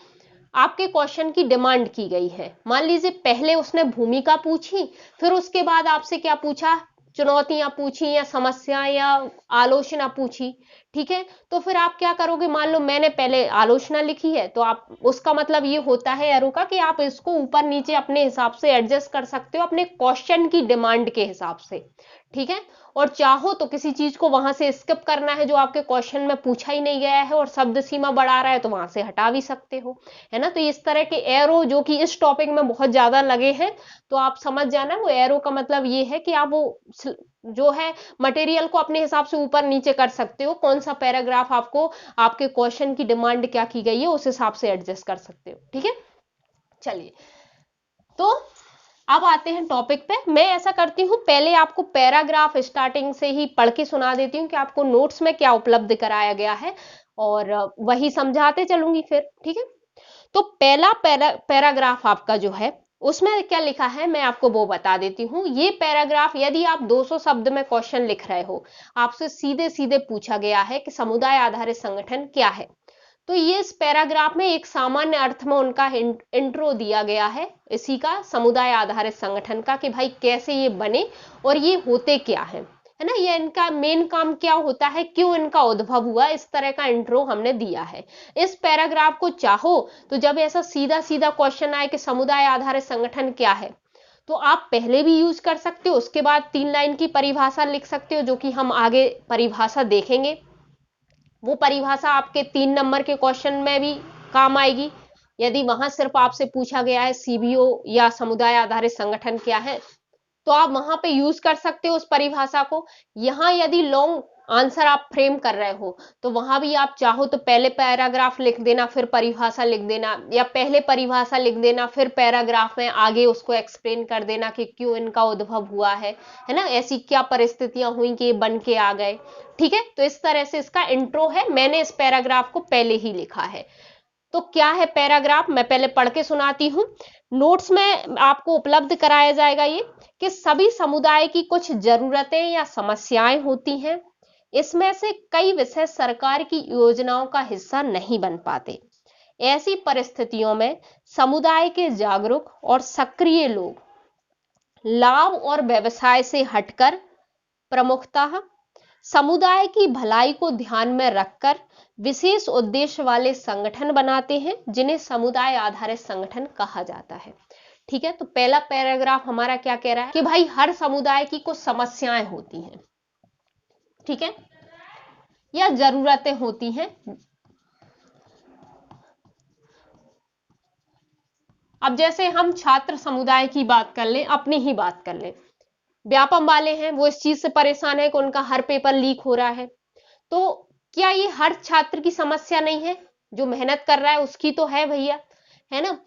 आपके क्वेश्चन की डिमांड की गई है। मान लीजिए पहले उसने भूमिका पूछी, फिर उसके बाद आपसे क्या पूछा, चुनौतियां पूछी या समस्या या आलोचना पूछी। ठीक है, तो फिर आप क्या करोगे, मान लो मैंने पहले आलोचना लिखी है, तो आप उसका मतलब ये होता है एरो का कि आप इसको ऊपर नीचे अपने हिसाब से एडजस्ट कर सकते हो, अपने क्वेश्चन की डिमांड के हिसाब से। ठीक है, और चाहो तो किसी चीज को वहां से स्किप करना है जो आपके क्वेश्चन में पूछा ही नहीं गया है और शब्द सीमा बढ़ा रहा है, तो वहां से हटा भी सकते हो, है ना। तो इस तरह के एरो जो कि इस टॉपिक में बहुत ज्यादा लगे हैं, तो आप समझ जाना वो एरो का मतलब ये है कि आप वो जो है मटेरियल को अपने हिसाब से ऊपर नीचे कर सकते हो, कौन सा पैराग्राफ आपको आपके क्वेश्चन की डिमांड क्या की गई है उस हिसाब से एडजस्ट कर सकते हो। ठीक है, चलिए तो अब आते हैं टॉपिक पे। मैं ऐसा करती हूँ पहले आपको पैराग्राफ स्टार्टिंग से ही पढ़ के सुना देती हूँ कि आपको नोट्स में क्या उपलब्ध कराया गया है, और वही समझाते चलूंगी फिर। ठीक है, तो पहला पैराग्राफ आपका जो है उसमें क्या लिखा है मैं आपको वो बता देती हूँ। ये पैराग्राफ यदि आप 200 शब्द में क्वेश्चन लिख रहे हो, आपसे सीधे सीधे पूछा गया है कि समुदाय आधारित संगठन क्या है, तो ये इस पैराग्राफ में एक सामान्य अर्थ में उनका इंट्रो दिया गया है, इसी का समुदाय आधारित संगठन का, कि भाई कैसे ये बने और ये होते क्या है ना, ये इनका मेन काम क्या होता है, क्यों इनका उद्भव हुआ, इस तरह का इंट्रो हमने दिया है। इस पैराग्राफ को चाहो तो जब ऐसा सीधा सीधा क्वेश्चन आए कि समुदाय आधारित संगठन क्या है, तो आप पहले भी यूज कर सकते हो, उसके बाद 3 लाइन की परिभाषा लिख सकते हो, जो कि हम आगे परिभाषा देखेंगे। वो परिभाषा आपके 3 नंबर के क्वेश्चन में भी काम आएगी, यदि वहां सिर्फ आपसे पूछा गया है सीबीओ या समुदाय आधारित संगठन क्या है, तो आप वहां पे यूज कर सकते हो उस परिभाषा को। यहां यदि लॉन्ग आंसर आप फ्रेम कर रहे हो तो वहां भी आप चाहो तो पहले पैराग्राफ लिख देना फिर परिभाषा लिख देना, या पहले परिभाषा लिख देना फिर पैराग्राफ में आगे उसको एक्सप्लेन कर देना कि क्यों इनका उद्भव हुआ है ना, ऐसी क्या परिस्थितियां हुई कि ये बन के आ गए। ठीक है, तो इस तरह से इसका इंट्रो है, मैंने इस पैराग्राफ को पहले ही लिखा है। तो क्या है पैराग्राफ, मैं पहले पढ़ के सुनाती हूँ। नोट्स में आपको उपलब्ध कराया जाएगा ये कि सभी समुदाय की कुछ जरूरतें या समस्याएं होती हैं, इसमें से कई विषय सरकार की योजनाओं का हिस्सा नहीं बन पाते। ऐसी परिस्थितियों में समुदाय के जागरूक और सक्रिय लोग लाभ और व्यवसाय से हटकर प्रमुखतः समुदाय की भलाई को ध्यान में रखकर विशेष उद्देश्य वाले संगठन बनाते हैं, जिन्हें समुदाय आधारित संगठन कहा जाता है। ठीक है, तो पहला पैराग्राफ हमारा क्या कह रहा है कि भाई हर समुदाय की कुछ समस्याएं होती हैं, ठीक है, या जरूरतें होती हैं। अब जैसे हम छात्र समुदाय की बात कर लें, अपनी ही बात कर लें, व्यापम वाले हैं, वो इस चीज से परेशान है कि उनका हर पेपर लीक हो रहा है। तो क्या ये हर छात्र की समस्या नहीं है? जो मेहनत कर रहा है उसकी तो है भैया, है ना।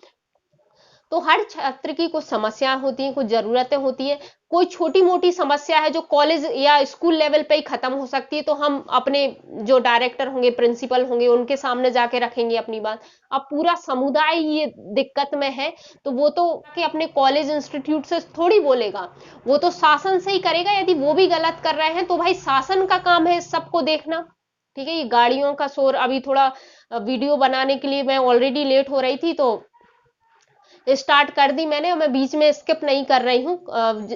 तो हर छात्र की कुछ समस्याएं होती हैं, कुछ जरूरतें होती है, कोई छोटी मोटी समस्या है जो कॉलेज या स्कूल लेवल पे ही खत्म हो सकती है, तो हम अपने जो डायरेक्टर होंगे, प्रिंसिपल होंगे, उनके सामने जाके रखेंगे अपनी बात। अब पूरा समुदाय ये दिक्कत में है तो वो तो कि अपने कॉलेज इंस्टीट्यूट से थोड़ी बोलेगा, वो तो शासन से ही करेगा। यदि वो भी गलत कर रहे हैं तो भाई शासन का काम है इस सबको देखना। ठीक है, ये गाड़ियों का शोर, अभी थोड़ा वीडियो बनाने के लिए मैं ऑलरेडी लेट हो रही थी तो स्टार्ट कर दी मैंने, और मैं बीच में स्किप नहीं कर रही हूँ।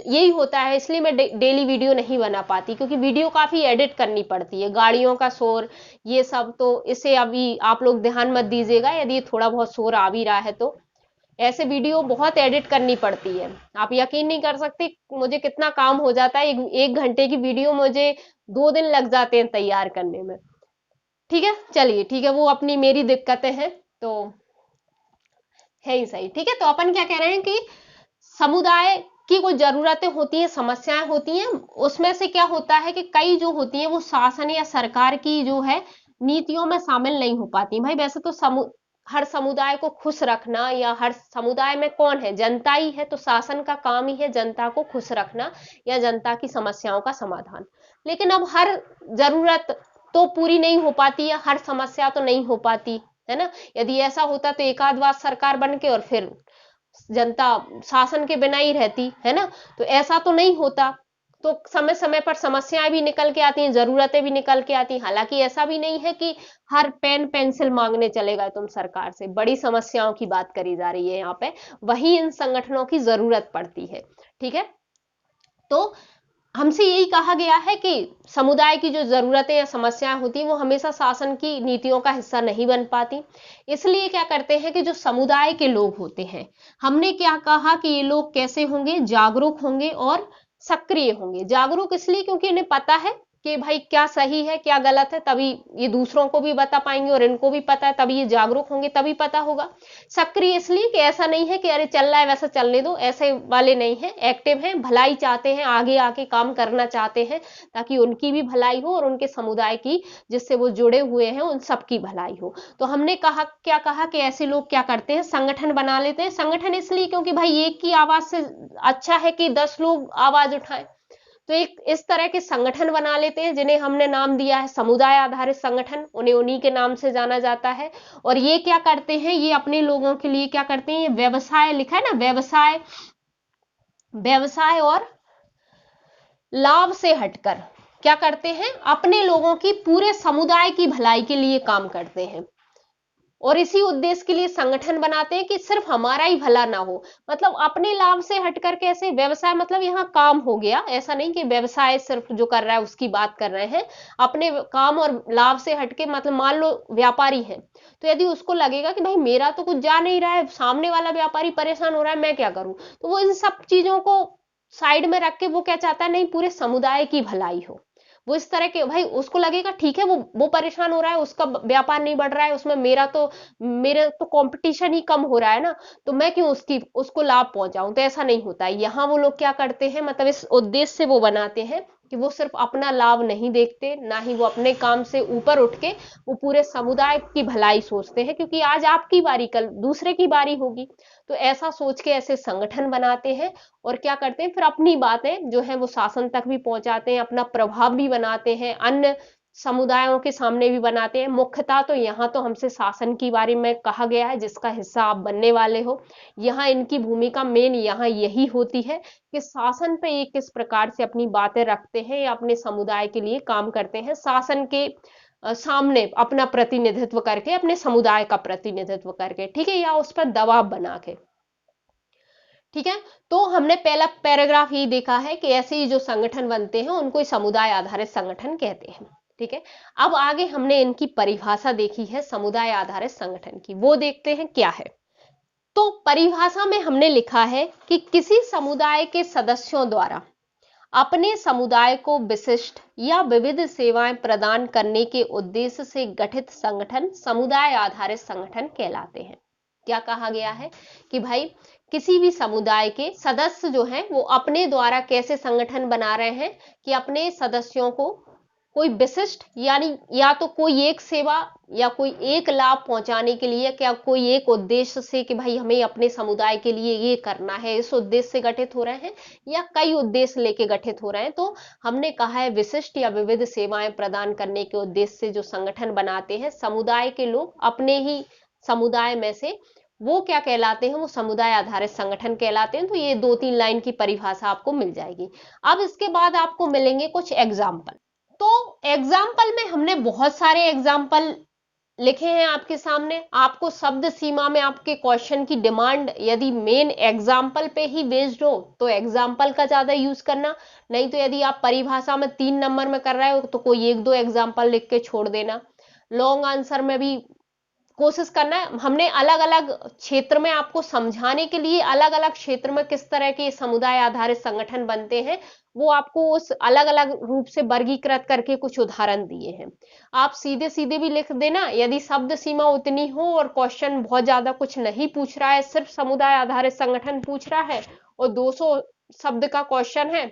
यही होता है, इसलिए मैं डेली वीडियो नहीं बना पाती, क्योंकि वीडियो काफी एडिट करनी पड़ती है, गाड़ियों का शोर ये सब, तो इसे अभी आप लोग ध्यान मत दीजिएगा यदि थोड़ा बहुत शोर आ भी रहा है तो। ऐसे वीडियो बहुत एडिट करनी पड़ती है, आप यकीन नहीं कर सकते मुझे कितना काम हो जाता है। एक घंटे की वीडियो मुझे 2 दिन लग जाते हैं तैयार करने में। ठीक है, चलिए ठीक है, वो अपनी मेरी दिक्कतें हैं तो है ही सही। ठीक है, तो अपन क्या कह रहे हैं कि समुदाय की कुछ जरूरतें होती हैं, समस्याएं होती हैं, उसमें से क्या होता है कि कई जो होती हैं वो शासन या सरकार की जो है नीतियों में शामिल नहीं हो पाती। भाई वैसे तो हर समुदाय को खुश रखना, या हर समुदाय में कौन है, जनता ही है, तो शासन का काम ही है जनता को खुश रखना या जनता की समस्याओं का समाधान। लेकिन अब हर जरूरत तो पूरी नहीं हो पाती, या हर समस्या तो नहीं हो पाती, है ना। यदि ऐसा होता तो एक आध बार सरकार बन के और फिर जनता शासन के बिना ही रहती, है ना। तो ऐसा तो नहीं होता, तो समय समय पर समस्याएं भी निकल के आती हैं, जरूरतें भी निकल के आती हैं। हालांकि ऐसा भी नहीं है कि हर पेन पेंसिल मांगने चले गए तुम सरकार से, बड़ी समस्याओं की बात करी जा रही है यहाँ पे, वही इन संगठनों की जरूरत पड़ती है। ठीक है, तो हमसे यही कहा गया है कि समुदाय की जो जरूरतें या समस्याएं होती हैं वो हमेशा शासन की नीतियों का हिस्सा नहीं बन पाती। इसलिए क्या करते हैं कि जो समुदाय के लोग होते हैं, हमने क्या कहा कि ये लोग कैसे होंगे, जागरूक होंगे और सक्रिय होंगे। जागरूक इसलिए क्योंकि इन्हें पता है कि भाई क्या सही है क्या गलत है, तभी ये दूसरों को भी बता पाएंगे, और इनको भी पता है तभी ये जागरूक होंगे, तभी पता होगा। सक्रिय इसलिए कि ऐसा नहीं है कि अरे चल रहा है वैसा चलने दो, ऐसे वाले नहीं है, एक्टिव हैं, भलाई चाहते हैं, आगे आके काम करना चाहते हैं ताकि उनकी भी भलाई हो और उनके समुदाय की जिससे वो जुड़े हुए हैं उन सबकी भलाई हो। तो हमने कहा क्या कहा कि ऐसे लोग क्या करते हैं, संगठन बना लेते हैं। संगठन इसलिए क्योंकि भाई एक की आवाज से अच्छा है कि 10 लोग आवाज उठाएं, तो एक इस तरह के संगठन बना लेते हैं जिन्हें हमने नाम दिया है समुदाय आधारित संगठन, उन्हें उन्हीं के नाम से जाना जाता है। और ये क्या करते हैं, ये अपने लोगों के लिए क्या करते हैं, ये व्यवसाय लिखा है ना, व्यवसाय, व्यवसाय और लाभ से हटकर क्या करते हैं, अपने लोगों की, पूरे समुदाय की भलाई के लिए काम करते हैं। और इसी उद्देश्य के लिए संगठन बनाते हैं कि सिर्फ हमारा ही भला ना हो, मतलब अपने लाभ से हटकर कैसे, व्यवसाय मतलब यहाँ काम हो गया, ऐसा नहीं कि व्यवसाय सिर्फ जो कर रहा है उसकी बात कर रहे हैं, अपने काम और लाभ से हटके, मतलब मान लो व्यापारी है तो यदि उसको लगेगा कि भाई मेरा तो कुछ जा नहीं रहा है, सामने वाला व्यापारी परेशान हो रहा है, मैं क्या करूं, तो वो इन सब चीजों को साइड में रख के वो क्या चाहता है, नहीं पूरे समुदाय की भलाई हो। वो इस तरह के, भाई उसको लगेगा ठीक है वो परेशान हो रहा है, उसका व्यापार नहीं बढ़ रहा है, उसमें मेरे तो कंपटीशन ही कम हो रहा है ना, तो मैं क्यों उसको लाभ पहुंचाऊं। तो ऐसा नहीं होता है। यहाँ वो लोग क्या करते हैं, मतलब इस उद्देश्य से वो बनाते हैं कि वो सिर्फ अपना लाभ नहीं देखते, ना ही वो अपने काम से ऊपर उठ के वो पूरे समुदाय की भलाई सोचते हैं, क्योंकि आज आपकी बारी, कल दूसरे की बारी होगी। तो ऐसा सोच के ऐसे संगठन बनाते हैं और क्या करते हैं, फिर अपनी बातें जो है वो शासन तक भी पहुंचाते हैं, अपना प्रभाव भी बनाते हैं, अन्य समुदायों के सामने भी बनाते हैं। मुख्यतः तो यहाँ तो हमसे शासन के बारे में कहा गया है, जिसका हिस्सा आप बनने वाले हो। यहाँ इनकी भूमिका मेन यहाँ यही होती है कि शासन पे ये किस प्रकार से अपनी बातें रखते हैं या अपने समुदाय के लिए काम करते हैं, शासन के सामने अपना प्रतिनिधित्व करके, अपने समुदाय का प्रतिनिधित्व करके, ठीक है, या उस पर दबाव बना के। ठीक है, तो हमने पहला पैराग्राफ यही देखा है कि ऐसे ही जो संगठन बनते हैं उनको समुदाय आधारित संगठन कहते हैं। ठीक है, अब आगे हमने इनकी परिभाषा देखी है समुदाय आधारित संगठन की, वो देखते हैं क्या है। तो परिभाषा में हमने लिखा है कि किसी समुदाय के सदस्यों द्वारा अपने समुदाय को विशिष्ट या विविध सेवाएं प्रदान करने के उद्देश्य से गठित संगठन समुदाय आधारित संगठन कहलाते हैं। क्या कहा गया है कि भाई किसी भी समुदाय के सदस्य जो हैं वो अपने द्वारा कैसे संगठन बना रहे हैं कि अपने सदस्यों को कोई विशिष्ट, यानी या तो कोई एक सेवा या कोई एक लाभ पहुंचाने के लिए, क्या कोई एक उद्देश्य से कि भाई हमें अपने समुदाय के लिए ये करना है, इस उद्देश्य से गठित हो रहे हैं, या कई उद्देश्य लेके गठित हो रहे हैं। तो हमने कहा है विशिष्ट या विविध सेवाएं प्रदान करने के उद्देश्य से जो संगठन बनाते हैं समुदाय के लोग अपने ही समुदाय में से, वो क्या कहलाते हैं, वो समुदाय आधारित संगठन कहलाते हैं। तो ये 2-3 लाइन की परिभाषा आपको मिल जाएगी। अब इसके बाद आपको मिलेंगे कुछ एग्जाम्पल। तो एग्जाम्पल में हमने बहुत सारे एग्जाम्पल लिखे हैं आपके सामने। आपको शब्द सीमा में आपके क्वेश्चन की डिमांड यदि मेन एग्जाम्पल पे ही बेस्ड हो तो एग्जाम्पल का ज्यादा यूज करना, नहीं तो यदि आप परिभाषा में 3 नंबर में कर रहे हो तो कोई 1-2 एग्जाम्पल लिख के छोड़ देना। लॉन्ग आंसर में भी कोशिश करना है। हमने अलग अलग क्षेत्र में आपको समझाने के लिए अलग अलग क्षेत्र में किस तरह के समुदाय आधारित संगठन बनते हैं वो आपको उस अलग अलग रूप से वर्गीकृत करके कुछ उदाहरण दिए हैं। आप सीधे सीधे भी लिख देना, यदि शब्द सीमा उतनी हो और क्वेश्चन बहुत ज्यादा कुछ नहीं पूछ रहा है, सिर्फ समुदाय आधारित संगठन पूछ रहा है और 200 शब्द का क्वेश्चन है,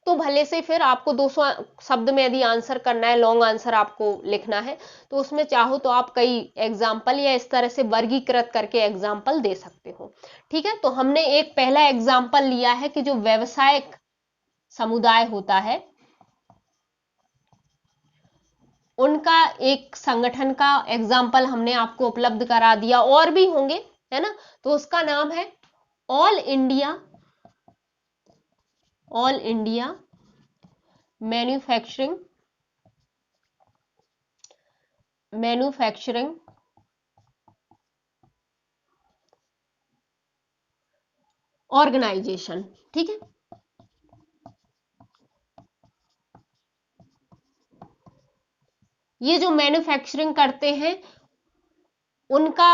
तो भले से फिर आपको 200 शब्द में यदि आंसर करना है, लॉन्ग आंसर आपको लिखना है, तो उसमें चाहो तो आप कई एग्जाम्पल या इस तरह से वर्गीकृत करके एग्जाम्पल दे सकते हो। ठीक है, तो हमने एक पहला एग्जाम्पल लिया है कि जो व्यवसायिक समुदाय होता है उनका एक संगठन का एग्जाम्पल हमने आपको उपलब्ध करा दिया, और भी होंगे, है ना। तो उसका नाम है ऑल इंडिया मैन्युफैक्चरिंग ऑर्गेनाइजेशन। ठीक है, ये जो मैन्युफैक्चरिंग करते हैं उनका,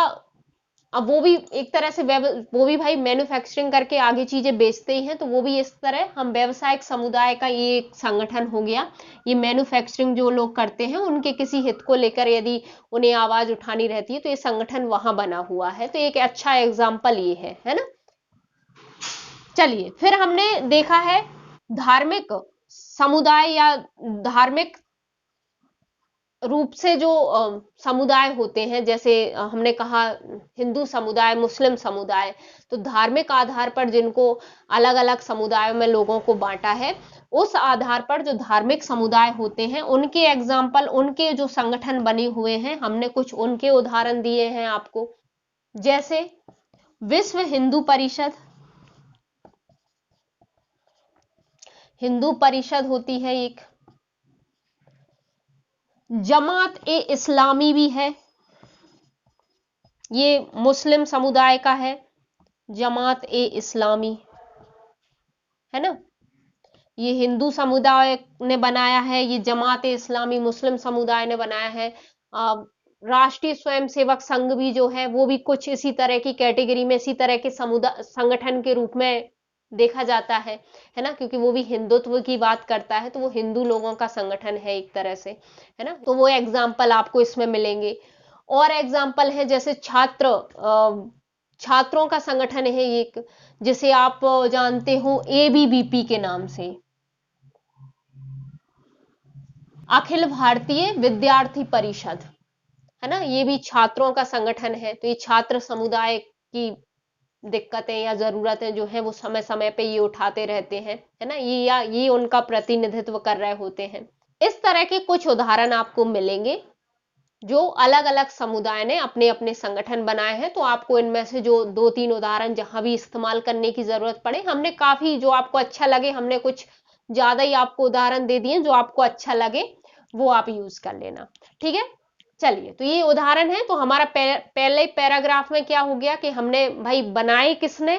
अब वो भी एक तरह से वो भी भाई मैन्युफैक्चरिंग करके आगे चीजें बेचते ही हैं, तो वो भी इस तरह हम व्यवसायिक समुदाय का ये एक संगठन हो गया। ये मैन्युफैक्चरिंग जो लोग करते हैं उनके किसी हित को लेकर यदि उन्हें आवाज उठानी रहती है तो ये संगठन वहां बना हुआ है। तो एक अच्छा एग्जाम्पल ये है ना। चलिए, फिर हमने देखा है धार्मिक समुदाय या धार्मिक रूप से जो समुदाय होते हैं, जैसे हमने कहा हिंदू समुदाय, मुस्लिम समुदाय, तो धार्मिक आधार पर जिनको अलग अलग समुदायों में लोगों को बांटा है, उस आधार पर जो धार्मिक समुदाय होते हैं उनके एग्जाम्पल, उनके जो संगठन बने हुए हैं, हमने कुछ उनके उदाहरण दिए हैं आपको। जैसे विश्व हिंदू परिषद होती है एक, जमात ए इस्लामी भी है, ये मुस्लिम समुदाय का है, जमात ए इस्लामी, है ना। ये हिंदू समुदाय ने बनाया है, ये जमात ए इस्लामी मुस्लिम समुदाय ने बनाया है। राष्ट्रीय स्वयंसेवक संघ भी जो है वो भी कुछ इसी तरह की कैटेगरी में, इसी तरह के समुदाय संगठन के रूप में देखा जाता है ना, क्योंकि वो भी हिंदुत्व की बात करता है, तो वो हिंदू लोगों का संगठन है एक तरह से, है ना। तो वो एग्जाम्पल आपको इसमें मिलेंगे। और एग्जाम्पल है जैसे छात्रों का संगठन है एक, जिसे आप जानते हो एबीवीपी के नाम से, अखिल भारतीय विद्यार्थी परिषद, है ना, ये भी छात्रों का संगठन है। तो ये छात्र समुदाय की दिक्कतें या जरूरतें जो है वो समय समय पे ये उठाते रहते हैं, है ना, ये उनका प्रतिनिधित्व कर रहे होते हैं। इस तरह के कुछ उदाहरण आपको मिलेंगे जो अलग अलग समुदाय ने अपने अपने संगठन बनाए हैं। तो आपको इनमें से जो 2-3 उदाहरण जहां भी इस्तेमाल करने की जरूरत पड़े, हमने काफी जो आपको अच्छा लगे, हमने कुछ ज्यादा ही आपको उदाहरण दे दिए, जो आपको अच्छा लगे वो आप यूज कर लेना। ठीक है, चलिए, तो ये उदाहरण है। तो हमारा पहले पैराग्राफ में क्या हो गया कि हमने भाई बनाए किसने,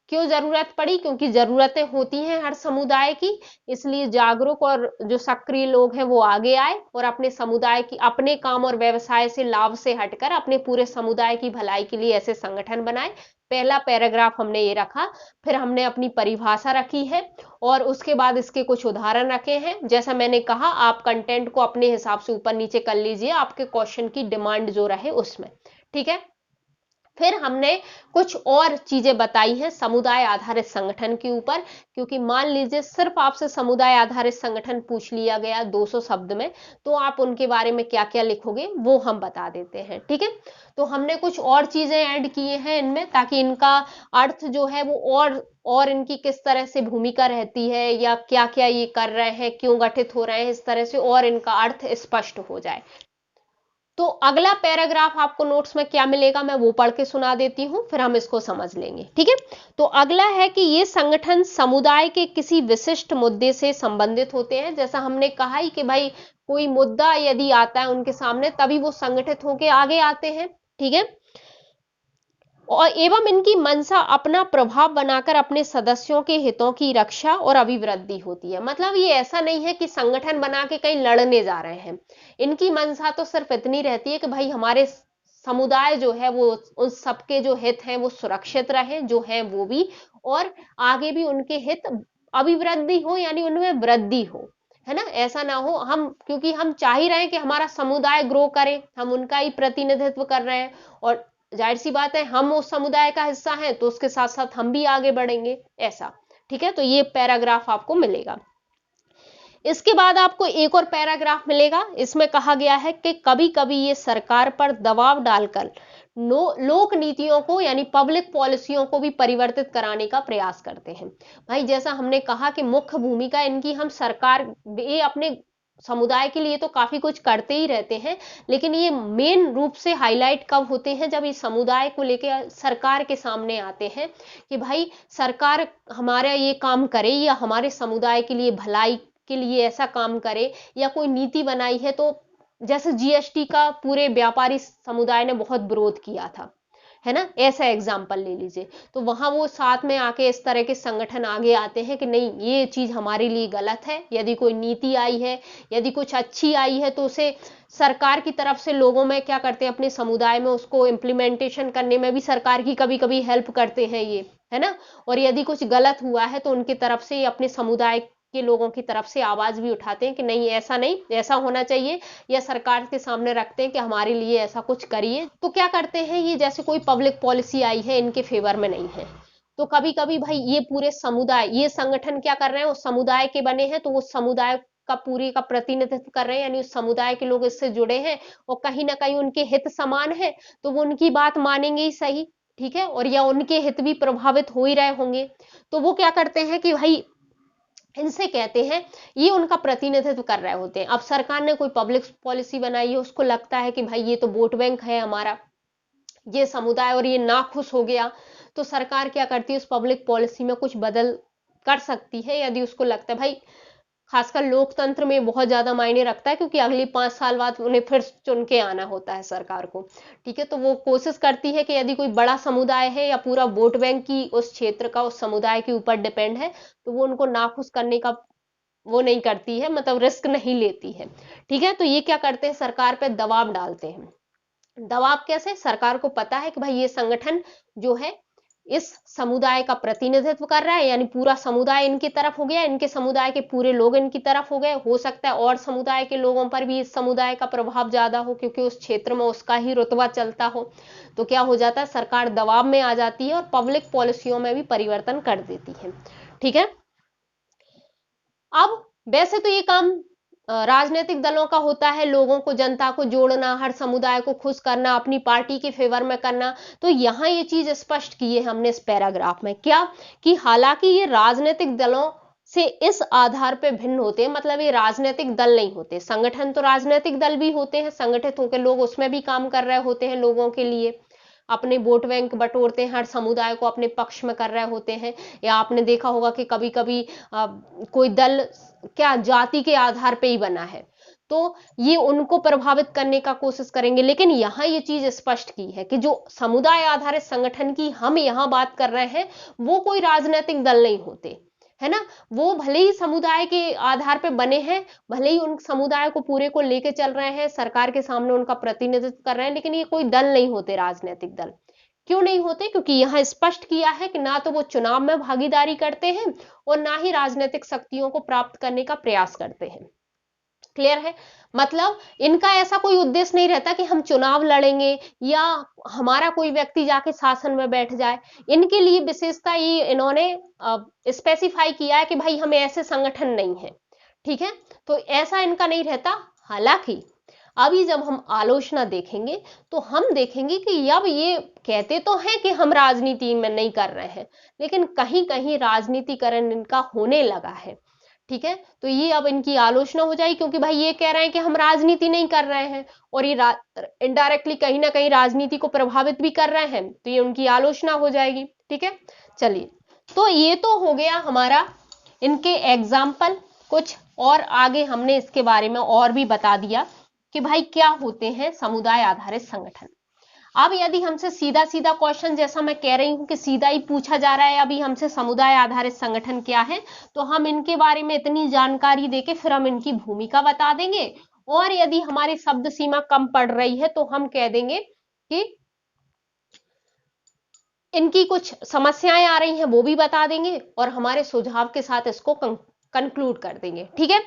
क्यों जरूरत पड़ी, क्योंकि जरूरतें होती हैं हर समुदाय की, इसलिए जागरूक और जो सक्रिय लोग हैं वो आगे आए और अपने समुदाय की, अपने काम और व्यवसाय से लाभ से हटकर अपने पूरे समुदाय की भलाई के लिए ऐसे संगठन बनाए। पहला पैराग्राफ हमने ये रखा, फिर हमने अपनी परिभाषा रखी है और उसके बाद इसके कुछ उदाहरण रखे हैं। जैसा मैंने कहा, आप कंटेंट को अपने हिसाब से ऊपर नीचे कर लीजिए, आपके क्वेश्चन की डिमांड जो रहे उसमें। ठीक है, फिर हमने कुछ और चीजें बताई हैं समुदाय आधारित संगठन के ऊपर, क्योंकि मान लीजिए सिर्फ आपसे समुदाय आधारित संगठन पूछ लिया गया 200 शब्द में, तो आप उनके बारे में क्या क्या लिखोगे वो हम बता देते हैं। ठीक है, तो हमने कुछ और चीजें ऐड किए हैं इनमें, ताकि इनका अर्थ जो है वो और इनकी किस तरह से भूमिका रहती है या क्या क्या ये कर रहे हैं, क्यों गठित हो रहे हैं, इस तरह से और इनका अर्थ स्पष्ट हो जाए। तो अगला पैराग्राफ आपको नोट्स में क्या मिलेगा, मैं वो पढ़ के सुना देती हूं, फिर हम इसको समझ लेंगे। ठीक है, तो अगला है कि ये संगठन समुदाय के किसी विशिष्ट मुद्दे से संबंधित होते हैं। जैसा हमने कहा ही कि भाई कोई मुद्दा यदि आता है उनके सामने, तभी वो संगठित होके आगे आते हैं। ठीक है, और एवं इनकी मंशा अपना प्रभाव बनाकर अपने सदस्यों के हितों की रक्षा और अभिवृद्धि होती है। मतलब ये ऐसा नहीं है कि संगठन बना के कहीं लड़ने जा रहे हैं, इनकी मंशा तो सिर्फ इतनी रहती है कि भाई हमारे समुदाय जो है वो, उन सबके जो हित हैं वो सुरक्षित रहे, जो है वो भी, और आगे भी उनके हित अभिवृद्धि हो, यानी उनमें वृद्धि हो, है ना। ऐसा ना हो हम, क्योंकि हम चाह ही रहे हैं कि हमारा समुदाय ग्रो करे, हम उनका ही प्रतिनिधित्व कर रहे हैं, और जाहिर सी बात है हम उस समुदाय का हिस्सा हैं तो उसके साथ साथ हम भी आगे बढ़ेंगे, ऐसा। ठीक है, तो ये पैराग्राफ आपको मिलेगा। इसके बाद आपको एक और पैराग्राफ मिलेगा, इसमें कहा गया है कि कभी कभी ये सरकार पर दबाव डालकर लोक नीतियों को यानी पब्लिक पॉलिसियों को भी परिवर्तित कराने का प्रयास करते हैं। भाई जैसा हमने कहा कि मुख्य भूमिका इनकी, हम सरकार, ये अपने समुदाय के लिए तो काफी कुछ करते ही रहते हैं, लेकिन ये मेन रूप से हाईलाइट कब होते हैं, जब इस समुदाय को लेकर सरकार के सामने आते हैं कि भाई सरकार हमारा ये काम करे या हमारे समुदाय के लिए भलाई के लिए ऐसा काम करे, या कोई नीति बनाई है। तो जैसे जीएसटी का पूरे व्यापारी समुदाय ने बहुत विरोध किया था, है ना, ऐसा एग्जाम्पल ले लीजिए, तो वहां वो साथ में आके इस तरह के संगठन आगे आते हैं कि नहीं ये चीज हमारे लिए गलत है। यदि कोई नीति आई है, यदि कुछ अच्छी आई है, तो उसे सरकार की तरफ से लोगों में क्या करते हैं, अपने समुदाय में उसको इम्प्लीमेंटेशन करने में भी सरकार की कभी कभी हेल्प करते हैं ये, है ना। और यदि कुछ गलत हुआ है तो उनकी तरफ से अपने समुदाय के लोगों की तरफ से आवाज भी उठाते हैं कि नहीं ऐसा नहीं, ऐसा होना चाहिए, या सरकार के सामने रखते हैं कि हमारे लिए ऐसा कुछ करिए। तो क्या करते हैं ये, जैसे कोई पब्लिक पॉलिसी आई है इनके फेवर में नहीं है, तो कभी कभी भाई ये पूरे समुदाय, ये संगठन क्या कर रहे हैं, उस समुदाय के बने हैं, तो उस समुदाय का पूरी का प्रतिनिधित्व कर रहे हैं, यानी उस समुदाय के लोग इससे जुड़े हैं और कहीं ना कहीं उनके हित समान है, तो वो उनकी बात मानेंगे ही सही। ठीक है, और या उनके हित भी प्रभावित हो ही रहे होंगे, तो वो क्या करते हैं कि भाई इनसे कहते हैं, ये उनका प्रतिनिधित्व कर रहे होते हैं। अब सरकार ने कोई पब्लिक पॉलिसी बनाई है, उसको लगता है कि भाई ये तो वोट बैंक है हमारा, ये समुदाय, और ये नाखुश हो गया, तो सरकार क्या करती है, उस पब्लिक पॉलिसी में कुछ बदल कर सकती है, यदि उसको लगता है। भाई खासकर लोकतंत्र में बहुत ज्यादा मायने रखता है, क्योंकि अगली 5 साल बाद उन्हें फिर चुन के आना होता है सरकार को। ठीक है, तो वो कोशिश करती है कि यदि कोई बड़ा समुदाय है या पूरा वोट बैंक की उस क्षेत्र का उस समुदाय के ऊपर डिपेंड है, तो वो उनको नाखुश करने का वो नहीं करती है, मतलब रिस्क नहीं लेती है। ठीक है, तो ये क्या करते हैं, सरकार पे दबाव डालते हैं। दबाव कैसे, सरकार को पता है कि भाई ये संगठन जो है इस समुदाय का प्रतिनिधित्व कर रहा है, यानी पूरा समुदाय इनकी तरफ हो गया, इनके समुदाय के पूरे लोग इनकी तरफ हो गए, हो सकता है और समुदाय के लोगों पर भी इस समुदाय का प्रभाव ज्यादा हो, क्योंकि उस क्षेत्र में उसका ही रुतबा चलता हो। तो क्या हो जाता है, सरकार दबाव में आ जाती है और पब्लिक पॉलिसियों में भी परिवर्तन कर देती है। ठीक है, अब वैसे तो ये काम राजनीतिक दलों का होता है लोगों को, जनता को जोड़ना, हर समुदाय को खुश करना, अपनी पार्टी के फेवर में करना। तो यहाँ ये चीज स्पष्ट की है हमने इस पैराग्राफ में, क्या कि हालांकि ये राजनीतिक दलों से इस आधार पे भिन्न होते हैं, मतलब ये राजनीतिक दल नहीं होते। संगठन तो राजनीतिक दल भी होते हैं, संगठित होकर लोग उसमें भी काम कर रहे होते हैं, लोगों के लिए अपने वोट बैंक बटोरते हैं, हर समुदाय को अपने पक्ष में कर रहे होते हैं। या आपने देखा होगा कि कभी कभी कोई दल क्या जाति के आधार पे ही बना है, तो ये उनको प्रभावित करने का कोशिश करेंगे। लेकिन यहाँ ये चीज स्पष्ट की है कि जो समुदाय आधारित संगठन की हम यहाँ बात कर रहे हैं, वो कोई राजनीतिक दल नहीं होते, है ना। वो भले ही समुदाय के आधार पे बने हैं, भले ही उन समुदाय को पूरे को लेके चल रहे हैं, सरकार के सामने उनका प्रतिनिधित्व कर रहे हैं, लेकिन ये कोई दल नहीं होते, राजनीतिक दल। क्यों नहीं होते? क्योंकि यहाँ स्पष्ट किया है कि ना तो वो चुनाव में भागीदारी करते हैं और ना ही राजनीतिक शक्तियों को प्राप्त करने का प्रयास करते हैं। क्लियर है? मतलब इनका ऐसा कोई उद्देश्य नहीं रहता कि हम चुनाव लड़ेंगे या हमारा कोई व्यक्ति जाके शासन में बैठ जाए। इनके लिए विशेषता ये इन्होंने स्पेसिफाई किया है कि भाई हम ऐसे संगठन नहीं है, ठीक है। तो ऐसा इनका नहीं रहता। हालांकि अभी जब हम आलोचना देखेंगे तो हम देखेंगे कि अब ये कहते तो हैं कि हम राजनीति में नहीं कर रहे हैं, लेकिन कहीं कहीं राजनीतिकरण इनका होने लगा है, ठीक है। तो ये अब इनकी आलोचना हो जाएगी, क्योंकि भाई ये कह रहे हैं कि हम राजनीति नहीं कर रहे हैं और ये इनडायरेक्टली कहीं ना कहीं राजनीति को प्रभावित भी कर रहे हैं, तो ये उनकी आलोचना हो जाएगी, ठीक है। चलिए, तो ये तो हो गया हमारा इनके एग्जाम्पल कुछ, और आगे हमने इसके बारे में और भी बता दिया कि भाई क्या होते हैं समुदाय आधारित संगठन। अब यदि हमसे सीधा सीधा क्वेश्चन, जैसा मैं कह रही हूं कि सीधा ही पूछा जा रहा है अभी हमसे, समुदाय आधारित संगठन क्या है, तो हम इनके बारे में इतनी जानकारी देके फिर हम इनकी भूमिका बता देंगे। और यदि हमारी शब्द सीमा कम पड़ रही है तो हम कह देंगे कि इनकी कुछ समस्याएं आ रही हैं, वो भी बता देंगे और हमारे सुझाव के साथ इसको कंक्लूड कर देंगे, ठीक है।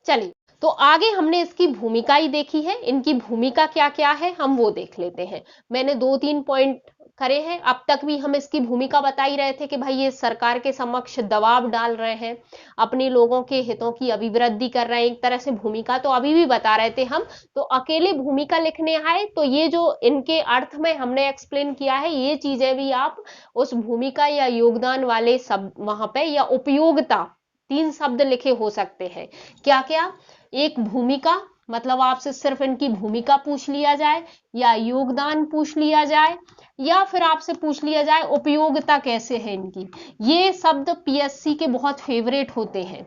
चलिए, तो आगे हमने इसकी भूमिका ही देखी है, इनकी भूमिका क्या क्या है हम वो देख लेते हैं। मैंने 2-3 पॉइंट करे हैं, अब तक भी हम इसकी भूमिका बता ही रहे थे कि भाई ये सरकार के समक्ष दबाव डाल रहे हैं, अपने लोगों के हितों की अभिवृद्धि कर रहे हैं, एक तरह से भूमिका तो अभी भी बता रहे थे हम। तो अकेले भूमिका लिखने आए तो ये जो इनके अर्थ में हमने एक्सप्लेन किया है, ये चीजें भी आप उस भूमिका या योगदान वाले शब्द वहां पे, या उपयोगिता, 3 शब्द लिखे हो सकते हैं। क्या क्या? एक भूमिका, मतलब आपसे सिर्फ इनकी भूमिका पूछ लिया जाए, या योगदान पूछ लिया जाए, या फिर आपसे पूछ लिया जाए उपयोगिता कैसे है इनकी। ये शब्द पीएससी के बहुत फेवरेट होते हैं।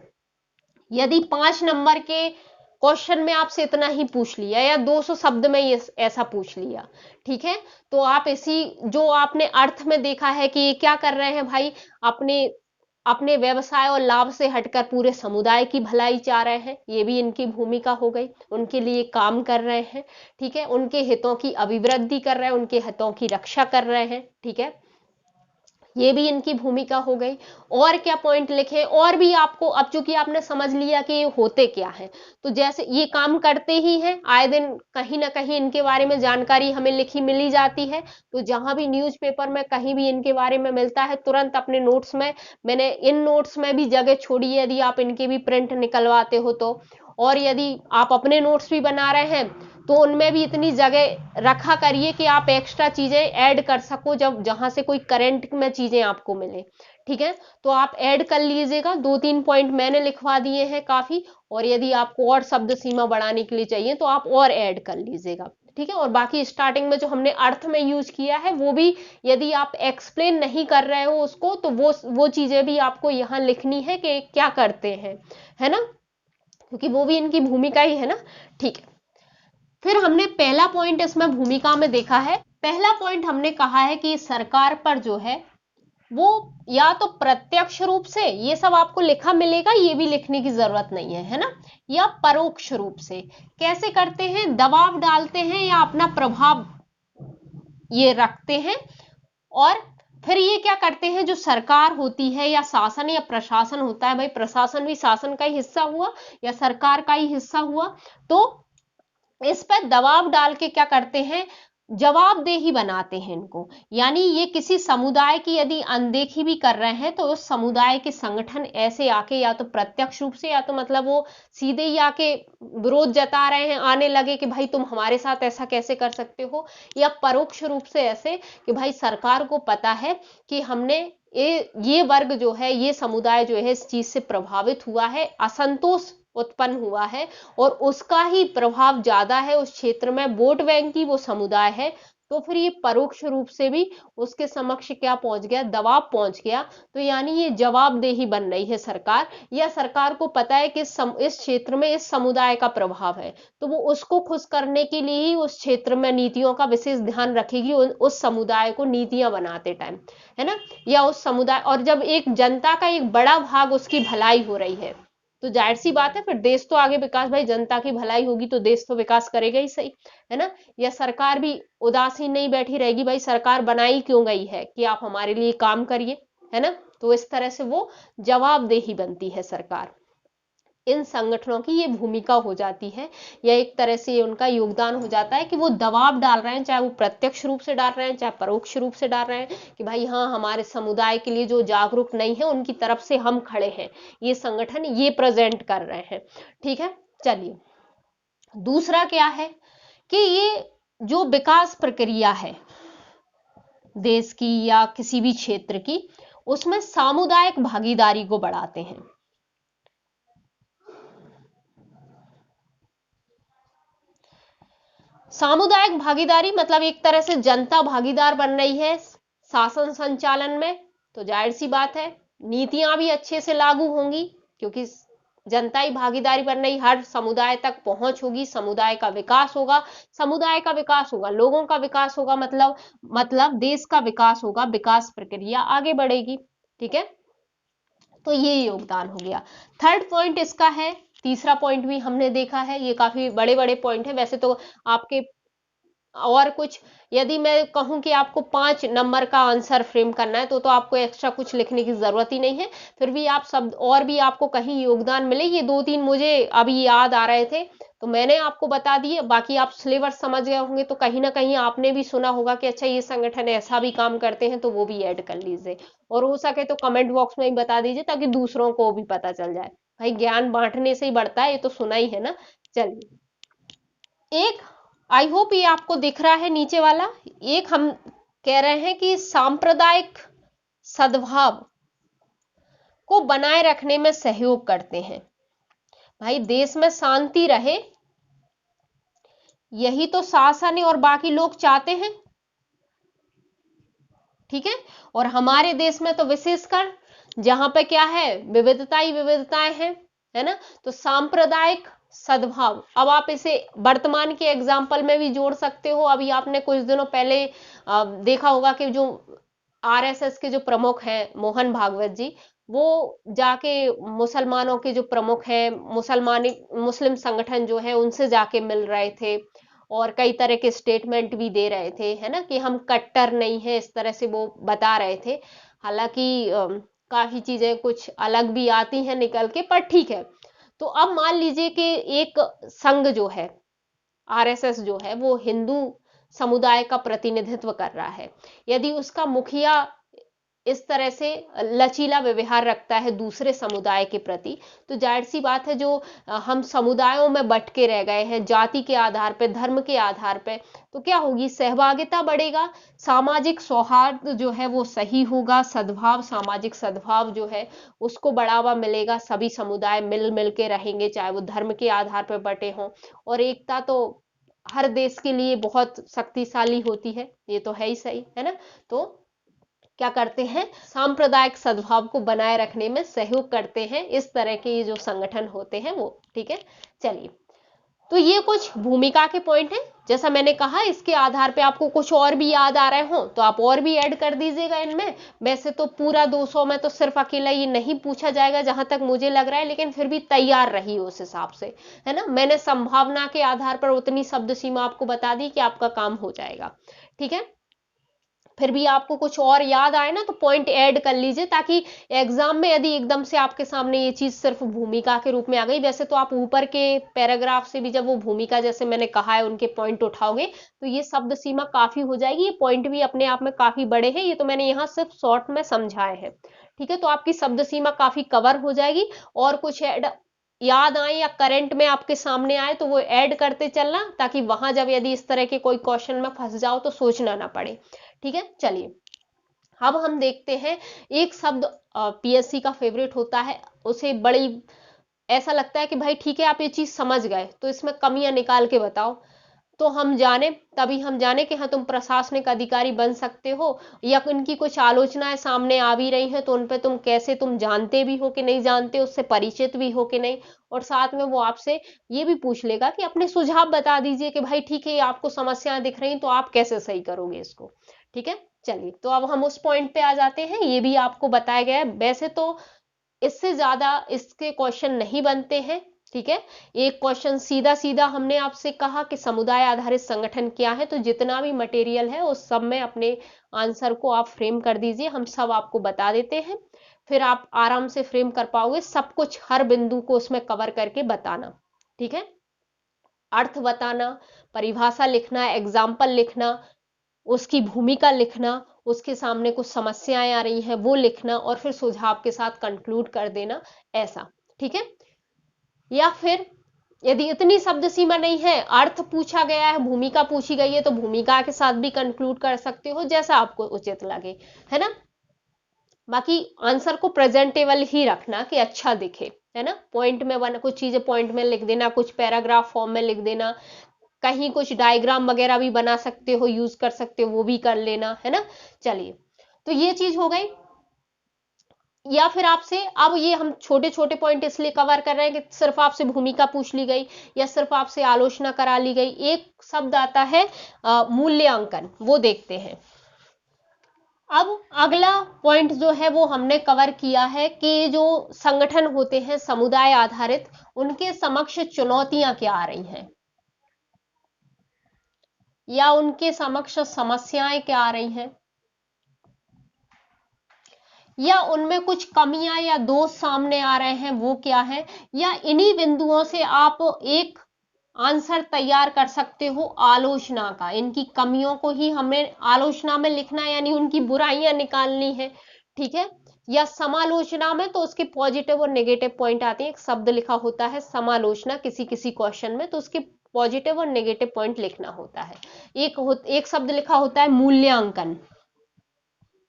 यदि 5 नंबर के क्वेश्चन में आपसे इतना ही पूछ लिया या 200 शब्द में ये ऐसा पूछ लिया, ठीक है, तो आप इसी जो आपने अर्थ में देखा है कि ये क्या कर रहे हैं भाई, अपने अपने व्यवसाय और लाभ से हटकर पूरे समुदाय की भलाई चाह रहे हैं, ये भी इनकी भूमिका हो गई, उनके लिए काम कर रहे हैं, ठीक है, उनके हितों की अभिवृद्धि कर रहे हैं, उनके हितों की रक्षा कर रहे हैं, ठीक है, ये भी इनकी भूमिका हो गई। और क्या पॉइंट लिखे, और भी आपको, अब चूंकि आपने समझ लिया कि ये होते क्या है, तो जैसे ये काम करते ही हैं, आए दिन कहीं ना कहीं इनके बारे में जानकारी हमें लिखी मिली जाती है, तो जहां भी न्यूज़पेपर में कहीं भी इनके बारे में मिलता है, तुरंत अपने नोट्स में, मैंने इन नोट्स में भी जगह छोड़ी है, यदि आप इनके भी प्रिंट निकलवाते हो तो, और यदि आप अपने नोट्स भी बना रहे हैं तो उनमें भी इतनी जगह रखा करिए कि आप एक्स्ट्रा चीजें ऐड कर सको, जब जहां से कोई करंट में चीजें आपको मिले, ठीक है, तो आप ऐड कर लीजिएगा। 2-3 पॉइंट मैंने लिखवा दिए हैं काफी, और यदि आपको और शब्द सीमा बढ़ाने के लिए चाहिए तो आप और ऐड कर लीजिएगा, ठीक है। और बाकी स्टार्टिंग में जो हमने अर्थ में यूज किया है वो भी, यदि आप एक्सप्लेन नहीं कर रहे हो उसको, तो वो चीजें भी आपको यहाँ लिखनी है कि क्या करते हैं, है ना, क्योंकि वो भी इनकी भूमिका ही है ना, ठीक है। फिर हमने पहला पॉइंट इसमें भूमिका में देखा है, पहला पॉइंट हमने कहा है कि सरकार पर जो है वो या तो प्रत्यक्ष रूप से, ये सब आपको लिखा मिलेगा, ये भी लिखने की जरूरत नहीं है ना, या परोक्ष रूप से कैसे करते हैं, दबाव डालते हैं या अपना प्रभाव ये रखते हैं। और फिर ये क्या करते हैं, जो सरकार होती है या शासन या प्रशासन होता है, भाई प्रशासन भी शासन का ही हिस्सा हुआ या सरकार का ही हिस्सा हुआ, तो इस पर दबाव डाल के क्या करते हैं, जवाबदेही बनाते हैं इनको। यानी ये किसी समुदाय की यदि अनदेखी भी कर रहे हैं तो उस समुदाय के संगठन ऐसे आके या तो प्रत्यक्ष रूप से या तो मतलब वो सीधे ही आके विरोध जता रहे हैं, आने लगे कि भाई तुम हमारे साथ ऐसा कैसे कर सकते हो, या परोक्ष रूप से ऐसे कि भाई सरकार को पता है कि हमने ये वर्ग जो है, ये समुदाय जो है इस चीज से प्रभावित हुआ है, असंतोष उत्पन्न हुआ है और उसका ही प्रभाव ज्यादा है उस क्षेत्र में, वोट बैंक की वो समुदाय है, तो फिर ये परोक्ष रूप से भी उसके समक्ष क्या पहुंच गया, दबाव पहुंच गया। तो यानी ये जवाबदेही बन रही है सरकार, या सरकार को पता है कि इस क्षेत्र में इस समुदाय का प्रभाव है, तो वो उसको खुश करने के लिए ही उस क्षेत्र में नीतियों का विशेष ध्यान रखेगी, उस समुदाय को नीतियां बनाते टाइम, है ना, या उस समुदाय। और जब एक जनता का एक बड़ा भाग उसकी भलाई हो रही है तो जाहिर सी बात है फिर देश तो आगे विकास, भाई जनता की भलाई होगी तो देश तो विकास करेगा ही सही, है ना। या सरकार भी उदासीन नहीं बैठी रहेगी, भाई सरकार बनाई क्यों गई है कि आप हमारे लिए काम करिए, है ना। तो इस तरह से वो जवाबदेही बनती है सरकार। इन संगठनों की ये भूमिका हो जाती है, या एक तरह से उनका योगदान हो जाता है कि वो दबाव डाल रहे हैं, चाहे वो प्रत्यक्ष रूप से डाल रहे हैं चाहे परोक्ष रूप से डाल रहे हैं, कि भाई हाँ हमारे समुदाय के लिए जो जागरूक नहीं है उनकी तरफ से हम खड़े हैं, ये संगठन ये प्रेजेंट कर रहे हैं। ठीक है, चलिए दूसरा क्या है कि ये जो विकास प्रक्रिया है देश की या किसी भी क्षेत्र की, उसमें सामुदायिक भागीदारी को बढ़ाते हैं। सामुदायिक भागीदारी मतलब एक तरह से जनता भागीदार बन रही है शासन संचालन में, तो जाहिर सी बात है नीतियां भी अच्छे से लागू होंगी, क्योंकि जनता ही भागीदारी बन रही, हर समुदाय तक पहुंच होगी, समुदाय का विकास होगा, समुदाय का विकास होगा, लोगों का विकास होगा, मतलब देश का विकास होगा, विकास प्रक्रिया आगे बढ़ेगी। ठीक है, तो ये योगदान हो गया। थर्ड पॉइंट इसका है, तीसरा पॉइंट भी हमने देखा है, ये काफी बड़े बड़े पॉइंट है वैसे तो आपके, और कुछ यदि मैं कहूं कि आपको 5 नंबर का आंसर फ्रेम करना है तो आपको एक्स्ट्रा कुछ लिखने की जरूरत ही नहीं है, फिर भी आप सब और भी आपको कहीं योगदान मिले, ये 2-3 मुझे अभी याद आ रहे थे तो मैंने आपको बता दिए, बाकी आप सिलेबस समझ गए होंगे तो कहीं ना कहीं आपने भी सुना होगा कि अच्छा ये संगठन ऐसा भी काम करते हैं, तो वो भी ऐड कर लीजिए, और हो सके तो कमेंट बॉक्स में ही बता दीजिए ताकि दूसरों को भी पता चल जाए। भाई ज्ञान बांटने से ही बढ़ता है, ये तो सुना ही है ना। चलिए, एक, आई होप ये आपको दिख रहा है नीचे वाला, एक हम कह रहे हैं कि सांप्रदायिक सद्भाव को बनाए रखने में सहयोग करते हैं। भाई देश में शांति रहे, यही तो शासन और बाकी लोग चाहते हैं। ठीक है, और हमारे देश में तो विशेषकर जहां पे क्या है, विविधता ही विविधताएं हैं, है ना। तो सांप्रदायिक सद्भाव, अब आप इसे वर्तमान के एग्जाम्पल में भी जोड़ सकते हो। अभी आपने कुछ दिनों पहले देखा होगा कि जो आरएसएस के जो प्रमुख हैं मोहन भागवत जी, वो जाके मुसलमानों के जो प्रमुख हैं, मुस्लिम संगठन जो है उनसे जाके मिल रहे थे और कई तरह के स्टेटमेंट भी दे रहे थे, है ना, कि हम कट्टर नहीं है, इस तरह से वो बता रहे थे। हालांकि काफी चीजें कुछ अलग भी आती हैं निकल के, पर ठीक है। तो अब मान लीजिए कि एक संघ जो है, आरएसएस जो है, वो हिंदू समुदाय का प्रतिनिधित्व कर रहा है, यदि उसका मुखिया इस तरह से लचीला व्यवहार रखता है दूसरे समुदाय के प्रति, तो जाहिर सी बात है जो हम समुदायों में बट के रह गए हैं जाति के आधार पे, धर्म के आधार पे, तो क्या होगी, सहभागिता बढ़ेगा, सामाजिक सौहार्द जो है वो सही होगा, सद्भाव, सामाजिक सद्भाव जो है उसको बढ़ावा मिलेगा, सभी समुदाय मिल मिल के रहेंगे चाहे वो धर्म के आधार पर बटे हों। और एकता तो हर देश के लिए बहुत शक्तिशाली होती है, ये तो है ही सही, है ना। तो क्या करते हैं, सांप्रदायिक सद्भाव को बनाए रखने में सहयोग करते हैं इस तरह के ये जो संगठन होते हैं वो। ठीक है, चलिए, तो ये कुछ भूमिका के पॉइंट हैं। जैसा मैंने कहा इसके आधार पे आपको कुछ और भी याद आ रहे हो तो आप और भी ऐड कर दीजिएगा इनमें। वैसे तो पूरा 200 में तो सिर्फ अकेला ये नहीं पूछा जाएगा जहां तक मुझे लग रहा है, लेकिन फिर भी तैयार रही उस हिसाब से, है ना। मैंने संभावना के आधार पर उतनी शब्द सीमा आपको बता दी कि आपका काम हो जाएगा। ठीक है, फिर भी आपको कुछ और याद आए ना तो पॉइंट ऐड कर लीजिए, ताकि एग्जाम में यदि एकदम से आपके सामने ये चीज सिर्फ भूमिका के रूप में आ गई, वैसे तो आप ऊपर के पैराग्राफ से भी जब वो भूमिका जैसे मैंने कहा है उनके पॉइंट उठाओगे तो ये शब्द सीमा काफी हो जाएगी। ये पॉइंट भी अपने आप में काफी बड़े हैं, ये तो मैंने यहाँ सिर्फ शॉर्ट में समझाए हैं। ठीक है, तो आपकी शब्द सीमा काफी कवर हो जाएगी। और कुछ ऐड याद आए या करंट में आपके सामने आए तो वो ऐड करते चलना, ताकि वहां जब यदि इस तरह के कोई क्वेश्चन में फंस जाओ तो सोचना ना पड़े। ठीक है, चलिए अब हम देखते हैं। एक शब्द पीएससी का फेवरेट होता है, उसे बड़ी ऐसा लगता है कि भाई ठीक है आप ये चीज समझ गए तो इसमें कमियां निकाल के बताओ, तो हम जाने तभी हम जाने कि हाँ तुम प्रशासनिक अधिकारी बन सकते हो, या इनकी कुछ आलोचनाएं सामने आ भी रही हैं तो उन पे तुम कैसे, तुम जानते भी हो कि नहीं जानते, उससे परिचित भी हो कि नहीं। और साथ में वो आपसे ये भी पूछ लेगा कि अपने सुझाव बता दीजिए कि भाई ठीक है ये आपको समस्याएं दिख रही तो आप कैसे सही करोगे इसको। ठीक है, चलिए तो अब हम उस पॉइंट पे आ जाते हैं। ये भी आपको बताया गया है, वैसे तो इससे ज्यादा इसके क्वेश्चन नहीं बनते हैं। ठीक है, एक क्वेश्चन सीधा सीधा हमने आपसे कहा कि समुदाय आधारित संगठन क्या है, तो जितना भी मटेरियल है उस सब में अपने आंसर को आप फ्रेम कर दीजिए, हम सब आपको बता देते हैं, फिर आप आराम से फ्रेम कर पाओगे सब कुछ, हर बिंदु को उसमें कवर करके बताना। ठीक है, अर्थ बताना, परिभाषा लिखना, एग्जाम्पल लिखना, उसकी भूमिका लिखना, उसके सामने कुछ समस्याएं आ रही हैं वो लिखना, और फिर सुझाव के साथ कंक्लूड कर देना, ऐसा। ठीक है, या फिर यदि इतनी शब्द सीमा नहीं है, अर्थ पूछा गया है, भूमिका पूछी गई है, तो भूमिका के साथ भी कंक्लूड कर सकते हो, जैसा आपको उचित लगे, है ना। बाकी आंसर को प्रेजेंटेबल ही रखना कि अच्छा दिखे, है ना। पॉइंट में बना कुछ चीजें पॉइंट में लिख देना, कुछ पैराग्राफ फॉर्म में लिख देना, कहीं कुछ डायग्राम वगैरह भी बना सकते हो, यूज कर सकते हो, वो भी कर लेना, है ना। चलिए, तो ये चीज हो गई। या फिर आपसे अब ये हम छोटे छोटे पॉइंट इसलिए कवर कर रहे हैं कि सिर्फ आपसे भूमिका पूछ ली गई या सिर्फ आपसे आलोचना करा ली गई। एक शब्द आता है मूल्यांकन, वो देखते हैं। अब अगला पॉइंट जो है वो हमने कवर किया है कि जो संगठन होते हैं समुदाय आधारित, उनके समक्ष चुनौतियां क्या आ रही हैं, या उनके समक्ष समस्याएं क्या आ रही हैं, या उनमें कुछ कमियां या दोष सामने आ रहे हैं वो क्या है, या इन्हीं बिंदुओं से आप एक आंसर तैयार कर सकते हो आलोचना का। इनकी कमियों को ही हमें आलोचना में लिखना है, यानी उनकी बुराइयां निकालनी है। ठीक है, या समालोचना में तो उसके पॉजिटिव और नेगेटिव पॉइंट आते हैं। एक शब्द लिखा होता है समालोचना किसी किसी क्वेश्चन में, तो उसके पॉजिटिव और नेगेटिव पॉइंट लिखना होता है। एक शब्द लिखा होता है मूल्यांकन।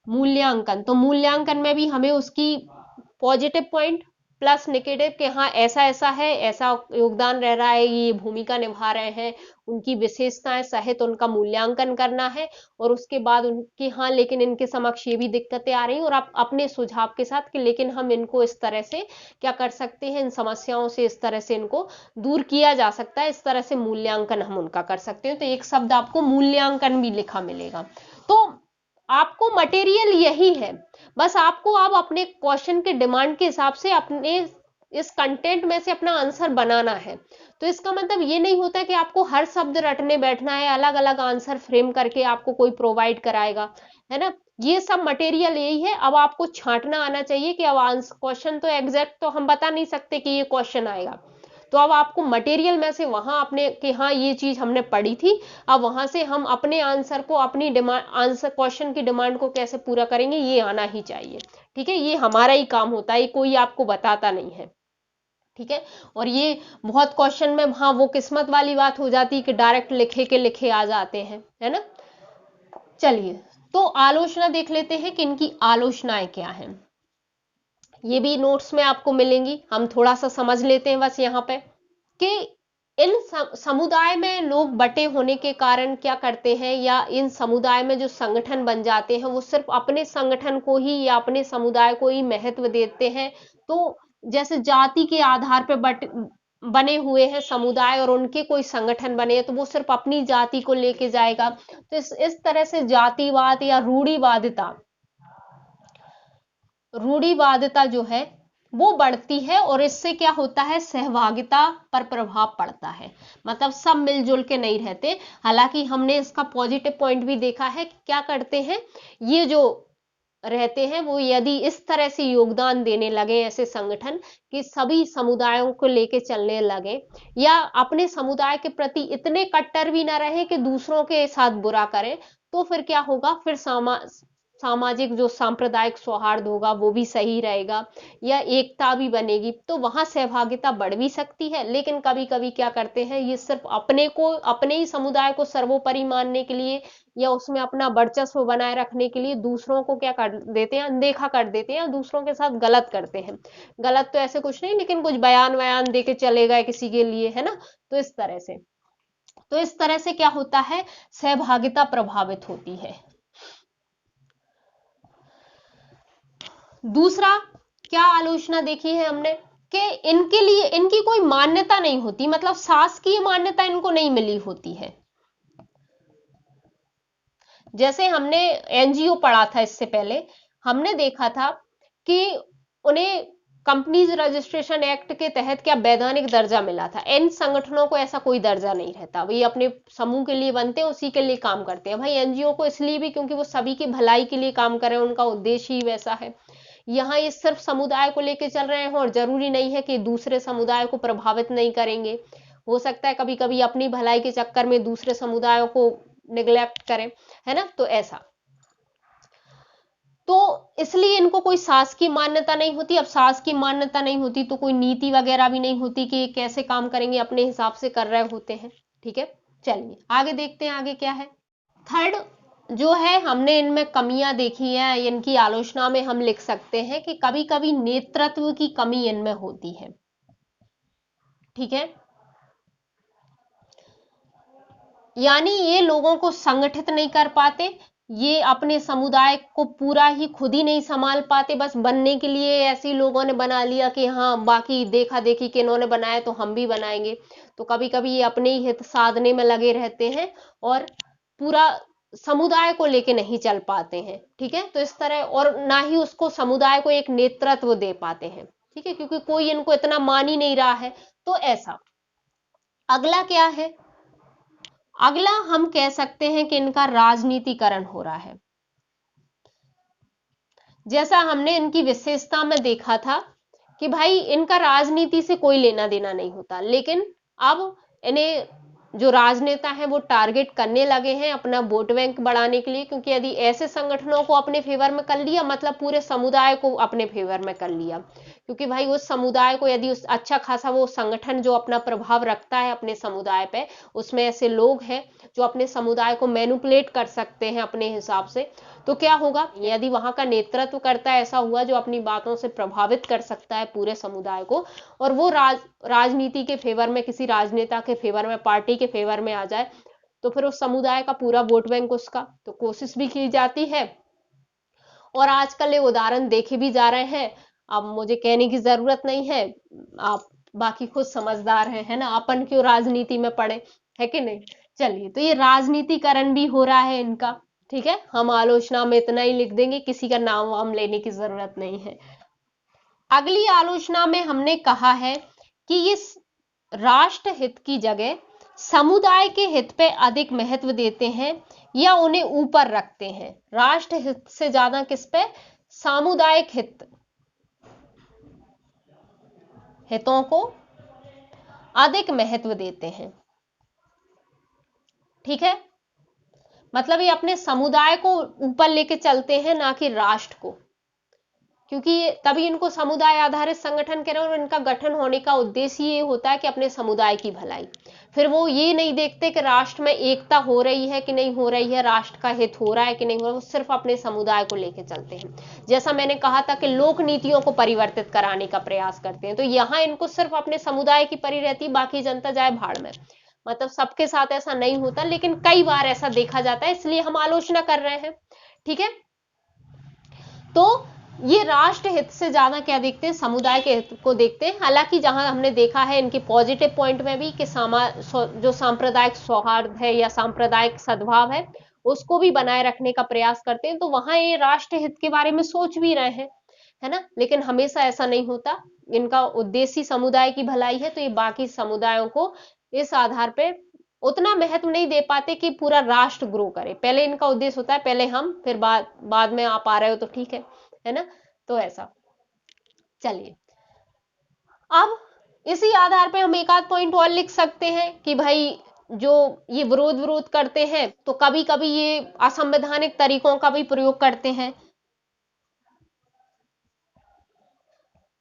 मूल्यांकन, तो मूल्यांकन में भी हमें उसकी पॉजिटिव पॉइंट प्लस नेगेटिव के हाँ ऐसा ऐसा है, ऐसा योगदान रह रहा है, ये भूमिका निभा रहे हैं, उनकी विशेषताएं सहित उनका मूल्यांकन करना है। और उसके बाद उनकी हाँ लेकिन इनके समक्ष ये भी दिक्कतें आ रही हैं, और आप अपने सुझाव के साथ कि लेकिन हम इनको इस तरह से क्या कर सकते हैं, इन समस्याओं से इस तरह से इनको दूर किया जा सकता है, इस तरह से मूल्यांकन हम उनका कर सकते हैं। तो एक शब्द आपको मूल्यांकन भी लिखा मिलेगा। तो आपको मटेरियल यही है, बस आपको अब अपने क्वेश्चन के डिमांड के हिसाब से अपने इस कंटेंट में से अपना आंसर बनाना है। तो इसका मतलब ये नहीं होता कि आपको हर शब्द रटने बैठना है, अलग अलग आंसर फ्रेम करके आपको कोई प्रोवाइड कराएगा, है ना। ये सब मटेरियल यही है, अब आपको छांटना आना चाहिए कि अब आंसर क्वेश्चन तो एग्जैक्ट तो हम बता नहीं सकते कि ये क्वेश्चन आएगा, तो अब आपको मटेरियल में से वहां अपने कि हाँ ये चीज हमने पढ़ी थी, अब वहां से हम अपने आंसर को, अपनी डिमांड, आंसर क्वेश्चन की डिमांड को कैसे पूरा करेंगे ये आना ही चाहिए। ठीक है, ये हमारा ही काम होता है, कोई आपको बताता नहीं है। ठीक है, और ये बहुत क्वेश्चन में हाँ वो किस्मत वाली बात हो जाती है कि डायरेक्ट लिखे के लिखे आ जाते हैं, है ना। चलिए, तो आलोचना देख लेते हैं कि इनकी आलोचनाएं क्या हैं। ये भी नोट्स में आपको मिलेंगी, हम थोड़ा सा समझ लेते हैं बस यहाँ पे कि इन समुदाय में लोग बटे होने के कारण क्या करते हैं, या इन समुदाय में जो संगठन बन जाते हैं वो सिर्फ अपने संगठन को ही या अपने समुदाय को ही महत्व देते हैं। तो जैसे जाति के आधार पर बने हुए हैं समुदाय और उनके कोई संगठन बने हैं तो वो सिर्फ अपनी जाति को लेके जाएगा। तो इस तरह से जातिवाद या रूढ़िवादिता जो है वो बढ़ती है और इससे क्या होता है, सहभागिता पर प्रभाव पड़ता है। मतलब सब मिलजुल के नहीं रहते। हालांकि हमने इसका पॉजिटिव पॉइंट भी देखा है कि क्या करते हैं ये जो रहते हैं वो, यदि इस तरह से योगदान देने लगे ऐसे संगठन कि सभी समुदायों को लेके चलने लगे, या अपने समुदाय के प्रति इतने कट्टर भी ना रहे कि दूसरों के साथ बुरा करें, तो फिर क्या होगा, फिर सामाजिक जो सांप्रदायिक सौहार्द होगा वो भी सही रहेगा, या एकता भी बनेगी, तो वहां सहभागिता बढ़ भी सकती है। लेकिन कभी कभी क्या करते हैं, ये सिर्फ अपने को, अपने ही समुदाय को सर्वोपरि मानने के लिए या उसमें अपना वर्चस्व बनाए रखने के लिए दूसरों को क्या कर देते हैं, अनदेखा कर देते हैं, दूसरों के साथ गलत करते हैं। गलत तो ऐसे कुछ नहीं, लेकिन कुछ बयान वयान दे के चले गए किसी के लिए, है ना। तो इस तरह से क्या होता है, सहभागिता प्रभावित होती है। दूसरा क्या आलोचना देखी है हमने कि इनके लिए, इनकी कोई मान्यता नहीं होती, मतलब शासकीय मान्यता इनको नहीं मिली होती है। जैसे हमने एनजीओ पढ़ा था, इससे पहले हमने देखा था कि उन्हें कंपनीज रजिस्ट्रेशन एक्ट के तहत क्या वैधानिक दर्जा मिला था। इन संगठनों को ऐसा कोई दर्जा नहीं रहता, वे अपने समूह के लिए बनते हैं, उसी के लिए काम करते हैं। भाई एनजीओ को इसलिए भी क्योंकि वो सभी की भलाई के लिए काम कर रहे हैं, उनका उद्देश्य ही वैसा है। यहाँ ये सिर्फ समुदाय को लेके चल रहे हैं और जरूरी नहीं है कि दूसरे समुदाय को प्रभावित नहीं करेंगे। हो सकता है कभी कभी अपनी भलाई के चक्कर में दूसरे समुदायों को निग्लेक्ट करें, है ना। तो ऐसा, तो इसलिए इनको कोई शासकीय मान्यता नहीं होती। अब शासकीय मान्यता नहीं होती तो कोई नीति वगैरह भी नहीं होती कि कैसे काम करेंगे, अपने हिसाब से कर रहे होते हैं। ठीक है, चलिए आगे देखते हैं, आगे क्या है। थर्ड जो है, हमने इनमें कमियां देखी है, इनकी आलोचना में हम लिख सकते हैं कि कभी कभी नेतृत्व की कमी इनमें होती है। ठीक है, यानी ये लोगों को संगठित नहीं कर पाते, ये अपने समुदाय को पूरा ही खुद ही नहीं संभाल पाते, बस बनने के लिए ऐसे लोगों ने बना लिया कि हाँ बाकी देखा देखी कि इन्होंने बनाया तो हम भी बनाएंगे। तो कभी कभी ये अपने ही हित साधने में लगे रहते हैं और पूरा समुदाय को लेके नहीं चल पाते हैं। ठीक है, तो इस तरह, और ना ही उसको समुदाय को एक नेतृत्व दे पाते हैं। ठीक है, क्योंकि कोई इनको इतना मान ही नहीं रहा है। तो ऐसा, अगला क्या है, अगला हम कह सकते हैं कि इनका राजनीतिकरण हो रहा है। जैसा हमने इनकी विशेषता में देखा था कि भाई इनका राजनीति से कोई लेना देना नहीं होता, लेकिन अब इन्हें जो राजनेता हैं वो टारगेट करने लगे हैं अपना वोट बैंक बढ़ाने के लिए, क्योंकि यदि ऐसे संगठनों को अपने फेवर में कर लिया, मतलब पूरे समुदाय को अपने फेवर में कर लिया, क्योंकि भाई उस समुदाय को यदि उस अच्छा खासा वो संगठन जो अपना प्रभाव रखता है अपने समुदाय पे, उसमें ऐसे लोग हैं जो अपने समुदाय को मैनिपुलेट कर सकते हैं अपने हिसाब से, तो क्या होगा, यदि वहां का नेतृत्व करता है ऐसा हुआ जो अपनी बातों से प्रभावित कर सकता है पूरे समुदाय को, और वो राजनीति के फेवर में, किसी राजनेता के फेवर में, पार्टी के फेवर में आ जाए, तो फिर उस समुदाय का पूरा वोट बैंक उसका, तो कोशिश भी की जाती है। और आजकल ये उदाहरण देखे भी जा रहे हैं। अब मुझे कहने की जरूरत नहीं है, आप बाकी खुद समझदार हैं, है ना, अपन क्यों राजनीति में पड़े, है कि नहीं। चलिए, तो ये राजनीतिकरण भी हो रहा है इनका। ठीक है, हम आलोचना में इतना ही लिख देंगे, किसी का नाम वाम लेने की जरूरत नहीं है। अगली आलोचना में हमने कहा है कि इस राष्ट्र हित की जगह समुदाय के हित पे अधिक महत्व देते हैं या उन्हें ऊपर रखते हैं। राष्ट्र हित से ज्यादा किस पे, सामुदायिक हितों को अधिक महत्व देते हैं। ठीक है, मतलब ये अपने समुदाय को ऊपर लेके चलते हैं, ना कि राष्ट्र को, क्योंकि तभी इनको समुदाय आधारित संगठन कह रहे हैं, और इनका गठन होने का उद्देश्य ये होता है कि अपने समुदाय की भलाई। फिर वो ये नहीं देखते कि राष्ट्र में एकता हो रही है कि नहीं हो रही है, राष्ट्र का हित हो रहा है कि नहीं हो रहा है, वो सिर्फ अपने समुदाय को लेकर चलते हैं। जैसा मैंने कहा था कि लोक नीतियों को परिवर्तित कराने का प्रयास करते हैं, तो यहाँ इनको सिर्फ अपने समुदाय की परी रहती, बाकी जनता जाए भाड़ में। मतलब सबके साथ ऐसा नहीं होता, लेकिन कई बार ऐसा देखा जाता है, इसलिए हम आलोचना कर रहे हैं। ठीक है, तो ये राष्ट्र हित से ज्यादा क्या देखते हैं, समुदाय के हित को देखते हैं। हालांकि जहां हमने देखा है इनके पॉजिटिव पॉइंट में भी कि जो सांप्रदायिक सौहार्द है या सांप्रदायिक सद्भाव है उसको भी बनाए रखने का प्रयास करते हैं, तो वहां ये राष्ट्र हित के बारे में सोच भी रहे हैं। है ना। लेकिन हमेशा ऐसा नहीं होता, इनका उद्देश्य समुदाय की भलाई है, तो ये बाकी समुदायों को इस आधार पे उतना महत्व नहीं दे पाते कि पूरा राष्ट्र ग्रो करे। पहले इनका उद्देश्य होता है पहले हम, फिर बाद में आप आ रहे हो तो ठीक है ना। तो ऐसा, चलिए अब इसी आधार पे हम एक आध पॉइंट और लिख सकते हैं कि भाई जो ये विरोध विरोध करते हैं तो कभी कभी ये असंवैधानिक तरीकों का भी प्रयोग करते हैं,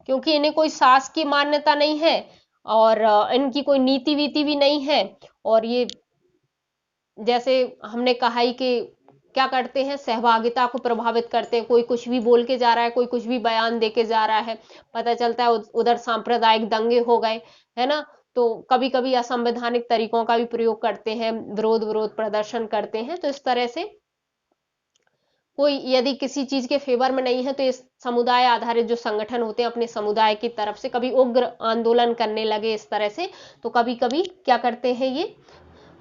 क्योंकि इन्हें कोई शासकीय मान्यता नहीं है और इनकी कोई नीति वीति भी नहीं है। और ये जैसे हमने कहा ही कि क्या करते हैं, सहभागिता को प्रभावित करते हैं। कोई कुछ भी बोल के जा रहा है, कोई कुछ भी बयान दे के जा रहा है, पता चलता है उधर सांप्रदायिक दंगे हो गए, है ना। तो कभी कभी असंवैधानिक तरीकों का भी प्रयोग करते हैं, विरोध विरोध प्रदर्शन करते हैं। तो इस तरह से कोई यदि किसी चीज के फेवर में नहीं है तो इस समुदाय आधारित जो संगठन होते हैं अपने समुदाय की तरफ से कभी उग्र आंदोलन करने लगे इस तरह से, तो कभी कभी क्या करते हैं ये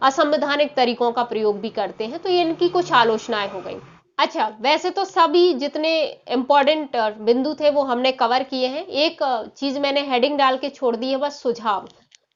असंवैधानिक तरीकों का प्रयोग भी करते हैं। तो ये इनकी कुछ आलोचनाएं हो गई। अच्छा, वैसे तो सभी जितने इंपॉर्टेंट बिंदु थे वो हमने कवर किए हैं। एक चीज मैंने हेडिंग डाल के छोड़ दी है, बस सुझाव।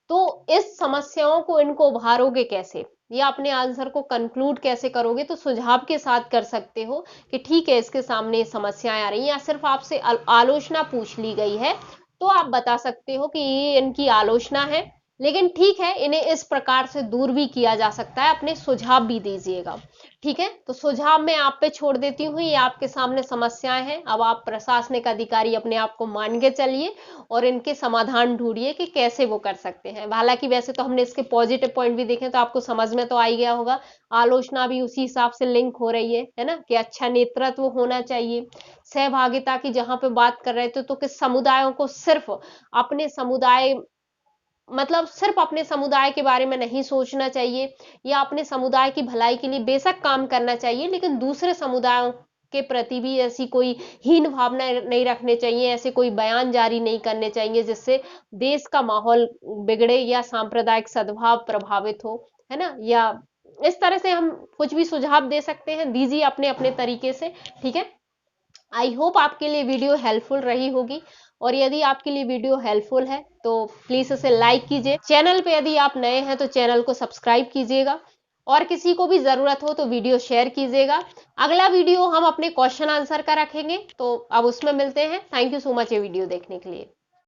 तो इस समस्याओं को इनको उभारोगे कैसे, या अपने आंसर को कंक्लूड कैसे करोगे, तो सुझाव के साथ कर सकते हो कि ठीक है इसके सामने समस्याएं आ रही हैं, या सिर्फ आपसे आलोचना पूछ ली गई है तो आप बता सकते हो कि ये इनकी आलोचना है, लेकिन ठीक है इन्हें इस प्रकार से दूर भी किया जा सकता है। अपने सुझाव भी दीजिएगा, ठीक है। तो सुझाव मैं आप पे छोड़ देती हूँ, ये आपके सामने समस्याएं हैं। अब आप प्रशासनिक अधिकारी अपने आप को मान के चलिए और इनके समाधान ढूंढिए कि कैसे वो कर सकते हैं। हालांकि वैसे तो हमने इसके पॉजिटिव पॉइंट भी देखे, तो आपको समझ में तो आ ही गया होगा। आलोचना भी उसी हिसाब से लिंक हो रही है ना, कि अच्छा नेतृत्व होना चाहिए। सहभागिता की जहां पे बात कर रहे थे, तो किस समुदायों को सिर्फ अपने समुदाय, मतलब सिर्फ अपने समुदाय के बारे में नहीं सोचना चाहिए, या अपने समुदाय की भलाई के लिए बेशक काम करना चाहिए, लेकिन दूसरे समुदायों के प्रति भी ऐसी कोई हीन भावना नहीं रखने चाहिए, ऐसे कोई बयान जारी नहीं करने चाहिए जिससे देश का माहौल बिगड़े या सांप्रदायिक सद्भाव प्रभावित हो, है ना। या इस तरह से हम कुछ भी सुझाव दे सकते हैं, दीजिए अपने अपने तरीके से, ठीक है। आई होप आपके लिए वीडियो हेल्पफुल रही होगी, और यदि आपके लिए वीडियो हेल्पफुल है तो प्लीज इसे लाइक कीजिए। चैनल पे यदि आप नए हैं तो चैनल को सब्सक्राइब कीजिएगा, और किसी को भी जरूरत हो तो वीडियो शेयर कीजिएगा। अगला वीडियो हम अपने क्वेश्चन आंसर का रखेंगे, तो अब उसमें मिलते हैं। थैंक यू सो मच ये वीडियो देखने के लिए।